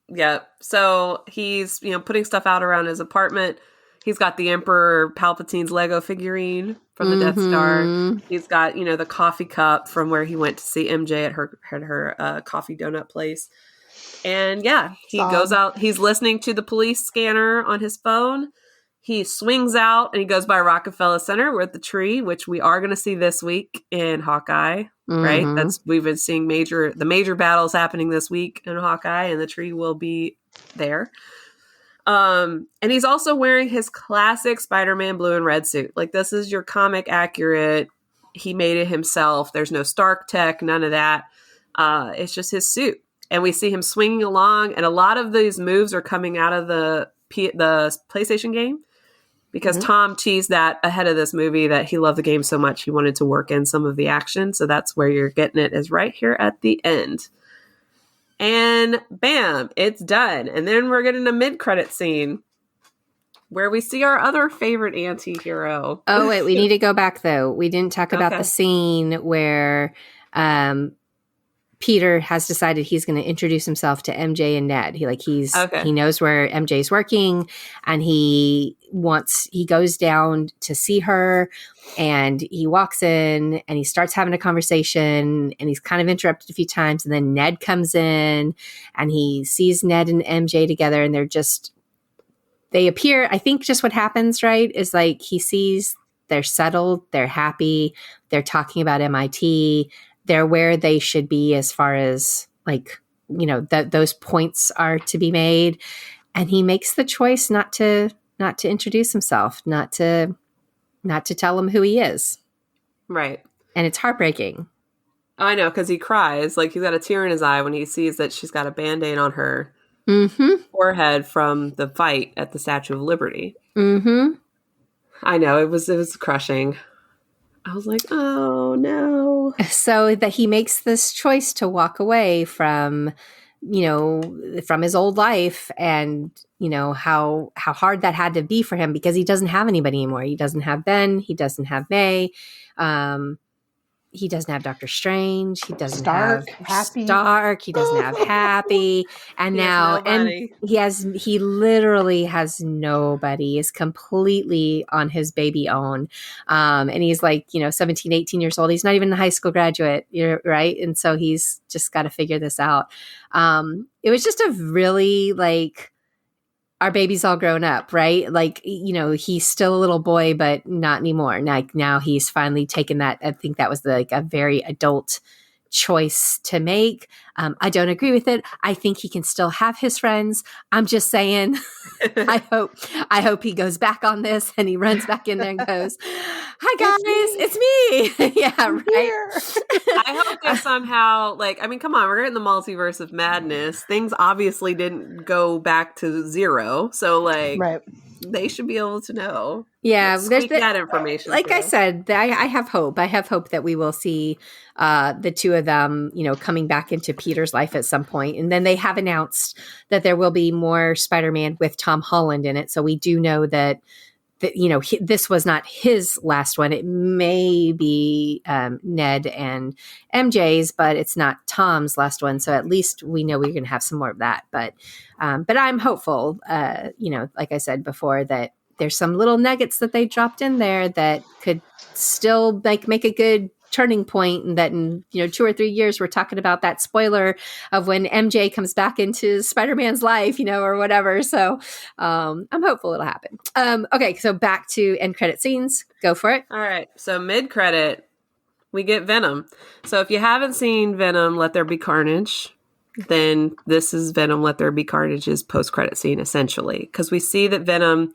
yeah. So he's, putting stuff out around his apartment. He's got the Emperor Palpatine's Lego figurine from the Death Star. He's got, the coffee cup from where he went to see MJ at her coffee donut place. And yeah, he goes out. He's listening to the police scanner on his phone. He swings out and he goes by Rockefeller Center. We're at the tree, which we are going to see this week in Hawkeye, right? We've been seeing the major battles happening this week in Hawkeye, and the tree will be there. And he's also wearing his classic Spider-Man blue and red suit. Like, this is your comic accurate. He made it himself. There's no Stark tech, none of that. It's just his suit. And we see him swinging along. And a lot of these moves are coming out of the PlayStation game, because Tom teased that ahead of this movie that he loved the game so much he wanted to work in some of the action. So that's where you're getting it, is right here at the end. And bam, it's done. And then we're getting a mid-credit scene where we see our other favorite anti-hero. Oh, wait, we need to go back, though. We didn't talk about the scene where Peter has decided he's going to introduce himself to MJ and Ned. He knows where MJ's working, and he goes down to see her, and he walks in and he starts having a conversation, and he's kind of interrupted a few times. And then Ned comes in and he sees Ned and MJ together, and they appear. I think just what happens, right, is like he sees they're settled, they're happy, they're talking about MIT. They're where they should be as far as those points are to be made. And he makes the choice not to introduce himself, not to tell him who he is. Right. And it's heartbreaking. I know, because he cries. Like, he's got a tear in his eye when he sees that she's got a Band-Aid on her forehead from the fight at the Statue of Liberty. I know, it was crushing. I was like, oh, no. So that he makes this choice to walk away from his old life, and, how hard that had to be for him, because he doesn't have anybody anymore. He doesn't have Ben. He doesn't have May. He doesn't have Doctor Strange. He doesn't have Stark. He doesn't have Happy. And he literally has nobody. He's completely on his baby own. And he's 17, 18 years old. He's not even a high school graduate, right? And so he's just got to figure this out. It was just a really our baby's all grown up, right? He's still a little boy, but not anymore. Now he's finally taken that. I think that was a very adult choice to make. I don't agree with it. I think he can still have his friends. I'm just saying, I hope he goes back on this and he runs back in there and goes, "Hi guys, it's me." Yeah, right. I hope that somehow, come on, we're in the multiverse of madness. Things obviously didn't go back to zero. So they should be able to know. Yeah, there's that information. Like I said, I have hope. I have hope that we will see the two of them, coming back into Peter's life at some point. And then they have announced that there will be more Spider-Man with Tom Holland in it. So we do know that this was not his last one. It may be Ned and MJ's, but it's not Tom's last one. So at least we know we're going to have some more of that. But I'm hopeful, like I said before, that there's some little nuggets that they dropped in there that could still make a good turning point, and that in 2 or 3 years we're talking about that spoiler of when MJ comes back into Spider-Man's life, or whatever. So I'm hopeful it'll happen. Okay, so back to end credit scenes. Go for it. All right, so mid-credit we get Venom. So if you haven't seen Venom Let There Be Carnage, then this is Venom Let There Be Carnage's post-credit scene, essentially, because we see that Venom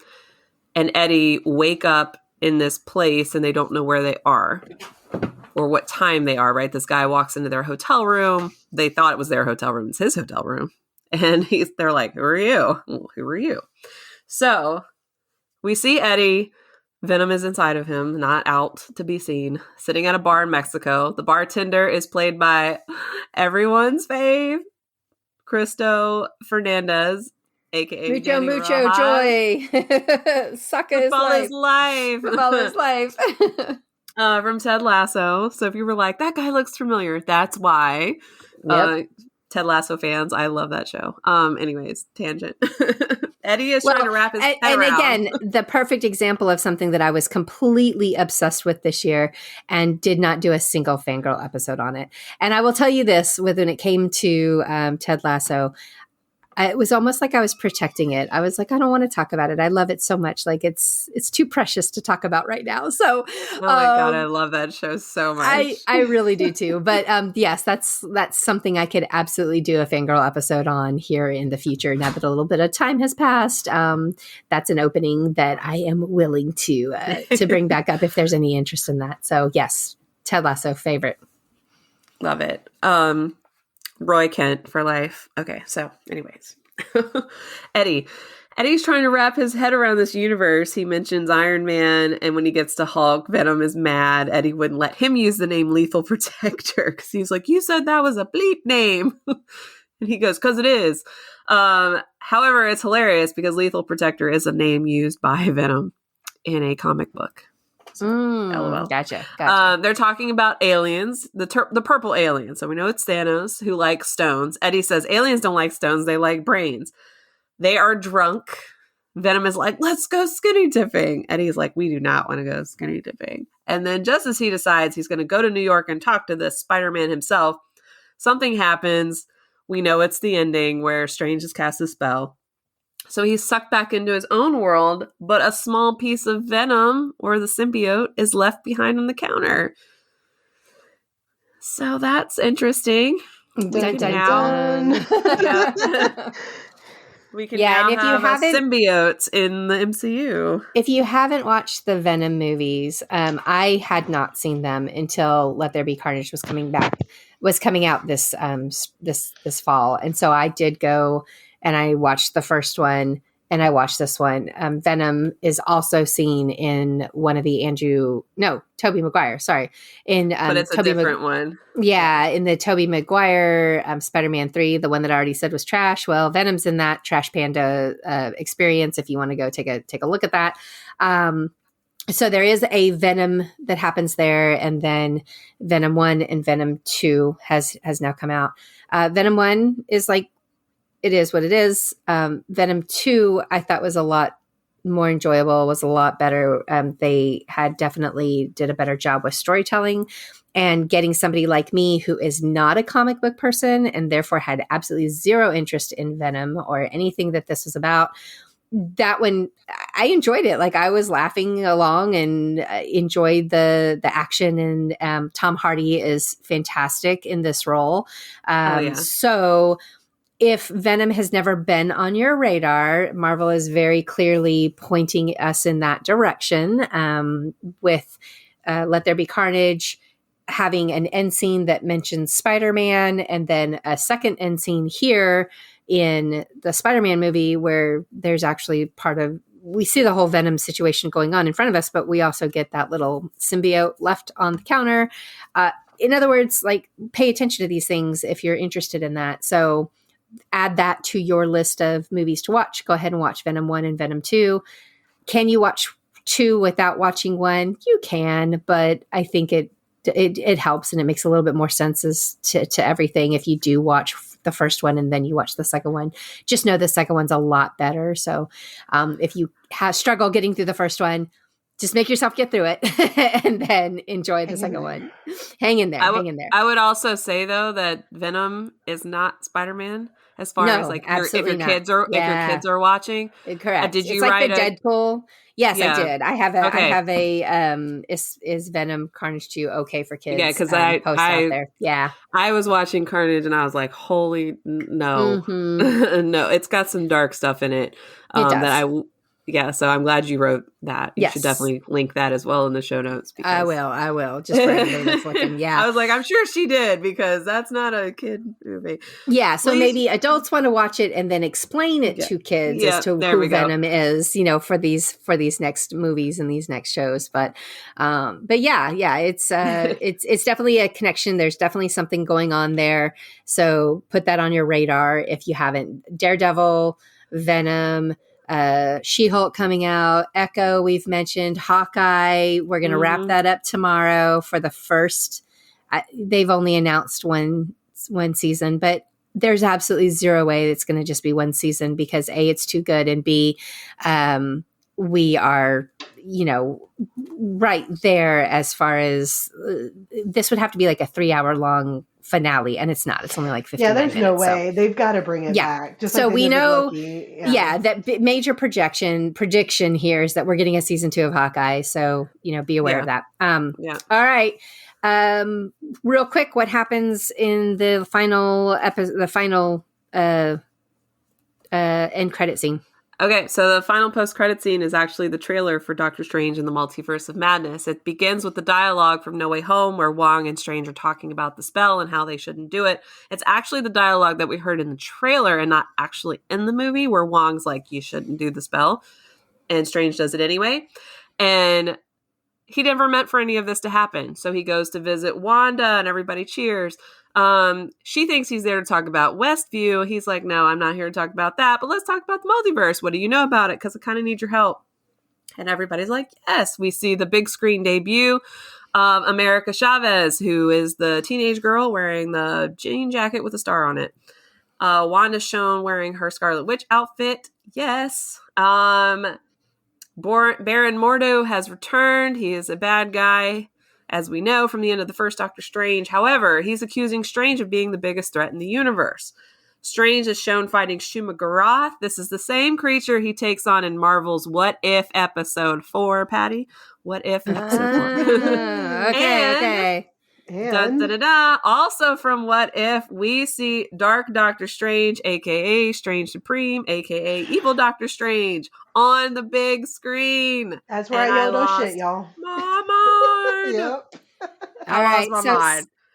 and Eddie wake up in this place and they don't know where they are or what time they are, right? This guy walks into their hotel room. They thought it was their hotel room. It's his hotel room. And they're like, who are you? Well, who are you? So we see Eddie. Venom is inside of him, not out to be seen, sitting at a bar in Mexico. The bartender is played by everyone's fave, Cristo Fernandez, a.k.a. Mucho Danny Mucho Rojas. Joy. Suck his life. Football is life. From Ted Lasso. So if you were like, that guy looks familiar, that's why. Yep. Ted Lasso fans, I love that show. Anyways, tangent. Eddie is trying to wrap his head around. And again, the perfect example of something that I was completely obsessed with this year and did not do a single fangirl episode on it. And I will tell you this, when it came to Ted Lasso, it was almost like I was protecting it. I was like, I don't want to talk about it. I love it so much. Like it's too precious to talk about right now. So, oh my God, I love that show so much. I really do too. But yes, that's something I could absolutely do a fangirl episode on here in the future. Now that a little bit of time has passed, that's an opening that I am willing to bring back up if there's any interest in that. So yes, Ted Lasso, favorite. Love it. Roy Kent for life. Okay, so anyways. Eddie's trying to wrap his head around this universe. He mentions Iron Man, and when he gets to Hulk, Venom is mad. Eddie wouldn't let him use the name Lethal Protector because he's like, you said that was a bleep name. And he goes, because it is. However, it's hilarious because Lethal Protector is a name used by Venom in a comic book. LOL. Gotcha. They're talking about aliens, the purple aliens. So we know it's Thanos who likes stones. Eddie says aliens don't like stones. They like brains. They are drunk. Venom is like, let's go skinny dipping. Eddie's like, we do not want to go skinny dipping. And then just as he decides he's going to go to New York and talk to the Spider-Man himself, something happens. We know it's the ending where Strange has cast a spell. So he's sucked back into his own world, but a small piece of Venom, or the symbiote, is left behind on the counter. So that's interesting. Dun, dun, dun. Yeah. We can now and if have you haven't, symbiotes in the MCU. If you haven't watched the Venom movies, I had not seen them until Let There Be Carnage was coming out this fall, and so I did go and I watched the first one, and I watched this one. Venom is also seen in one of the Tobey Maguire. Sorry, but it's a different one. Yeah, in the Tobey Maguire Spider-Man 3, the one that I already said was trash. Well, Venom's in that Trash Panda experience. If you want to go take a look at that. So there is a Venom that happens there, and then Venom 1 and Venom 2 has now come out. Venom 1 is like, it is what it is. Venom 2, I thought was a lot more enjoyable, was a lot better. They had definitely did a better job with storytelling and getting somebody like me who is not a comic book person and therefore had absolutely zero interest in Venom or anything that this was about. That one, I enjoyed it. Like I was laughing along and enjoyed the action, and Tom Hardy is fantastic in this role. So if Venom has never been on your radar, Marvel is very clearly pointing us in that direction with Let There Be Carnage having an end scene that mentions Spider-Man, and then a second end scene here in the Spider-Man movie where there's actually part of we see the whole Venom situation going on in front of us, but we also get that little symbiote left on the counter. In other words, like, pay attention to these things if you're interested in that. So add that to your list of movies to watch. Go ahead and watch Venom 1 and Venom 2. Can you watch 2 without watching 1? You can, but I think it helps, and it makes a little bit more sense as to everything if you do watch the first one and then you watch the second one. Just know the second one's a lot better. So if you struggle getting through the first one, just make yourself get through it and then enjoy the second one. Hang in there. Hang in there. I would also say, though, that Venom is not Spider-Man as far as like if your kids are watching. Correct. Did you it's like write the Deadpool? Yes, Yeah. I did. I have a is Venom Carnage 2 okay for kids? Yeah, because post out there. Yeah. I was watching Carnage and I was like, holy no. No, it's got some dark stuff in it. So I'm glad you wrote that. You should definitely link that as well in the show notes. I will. Just for everybody that's looking. Yeah. I was like, I'm sure she did, because that's not a kid movie. Yeah. So maybe adults want to watch it and then explain it to kids as to who Venom is, for these next movies and these next shows. But yeah, it's definitely a connection. There's definitely something going on there. So put that on your radar if you haven't. Daredevil, Venom, She-Hulk coming out, Echo we've mentioned, Hawkeye. We're going to wrap that up tomorrow for the first. They've only announced one season, but there's absolutely zero way it's going to just be one season, because A, it's too good, and B, we are right there as far as this would have to be like a 3-hour long finale, and it's not. It's only like 15 minutes. Yeah, there's no way. So they've got to bring it back. Just so like we know, that major prediction here is that we're getting a season 2 of Hawkeye. So, be aware of that. All right. Real quick, what happens in the final end credit scene? Okay, so the final post-credit scene is actually the trailer for Doctor Strange in the Multiverse of Madness. It begins with the dialogue from No Way Home, where Wong and Strange are talking about the spell and how they shouldn't do it. It's actually the dialogue that we heard in the trailer and not actually in the movie, where Wong's like, you shouldn't do the spell, and Strange does it anyway. And he never meant for any of this to happen. So he goes to visit Wanda and everybody cheers. She thinks he's there to talk about Westview. He's like, no, I'm not here to talk about that, but let's talk about the multiverse. What do you know about it? Because I kind of need your help. And everybody's like, yes. We see the big screen debut of America Chavez, who is the teenage girl wearing the jean jacket with a star on it. Wanda's shown wearing her Scarlet Witch outfit. Yes. Baron Mordo has returned. He is a bad guy, as we know from the end of the first Doctor Strange. However, he's accusing Strange of being the biggest threat in the universe. Strange is shown fighting Shuma-Gorath. This is the same creature he takes on in Marvel's What If Episode 4, Patty. What If Episode 4. Okay. Also from What If, we see Dark Doctor Strange, a.k.a. Strange Supreme, a.k.a. Evil Doctor Strange, on the big screen. That's where I yelled, oh shit, y'all. My mind. Yep. All right.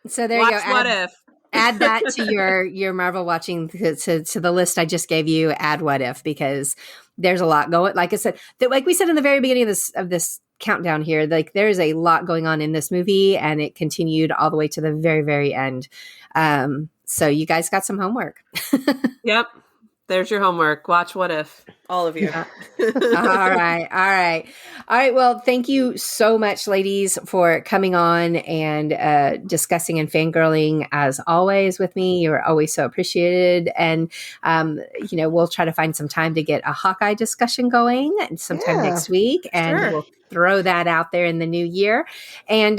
So there you go. What If. Add that to your Marvel watching to the list I just gave you. Add What If, because there's a lot going. Like I said, like we said in the very beginning of this countdown here, like there's a lot going on in this movie, and it continued all the way to the very, very end. So you guys got some homework. Yep. There's your homework. Watch What If. All of you. All right. Well, thank you so much, ladies, for coming on and discussing and fangirling as always with me. You're always so appreciated. And, we'll try to find some time to get a Hawkeye discussion going sometime next week. And we'll throw that out there in the new year. And,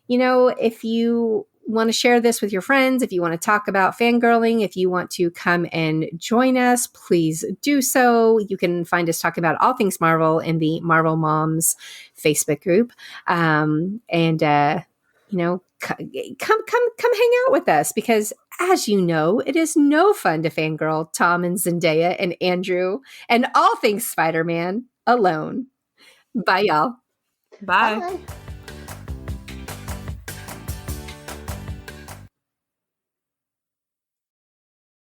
if you want to share this with your friends, if you want to talk about fangirling, if you want to come and join us, please do so. You can find us talking about all things Marvel in the Marvel Moms Facebook group. Come hang out with us, because as you know, it is no fun to fangirl Tom and Zendaya and Andrew and all things Spider-Man alone. Bye, y'all. Bye. Bye.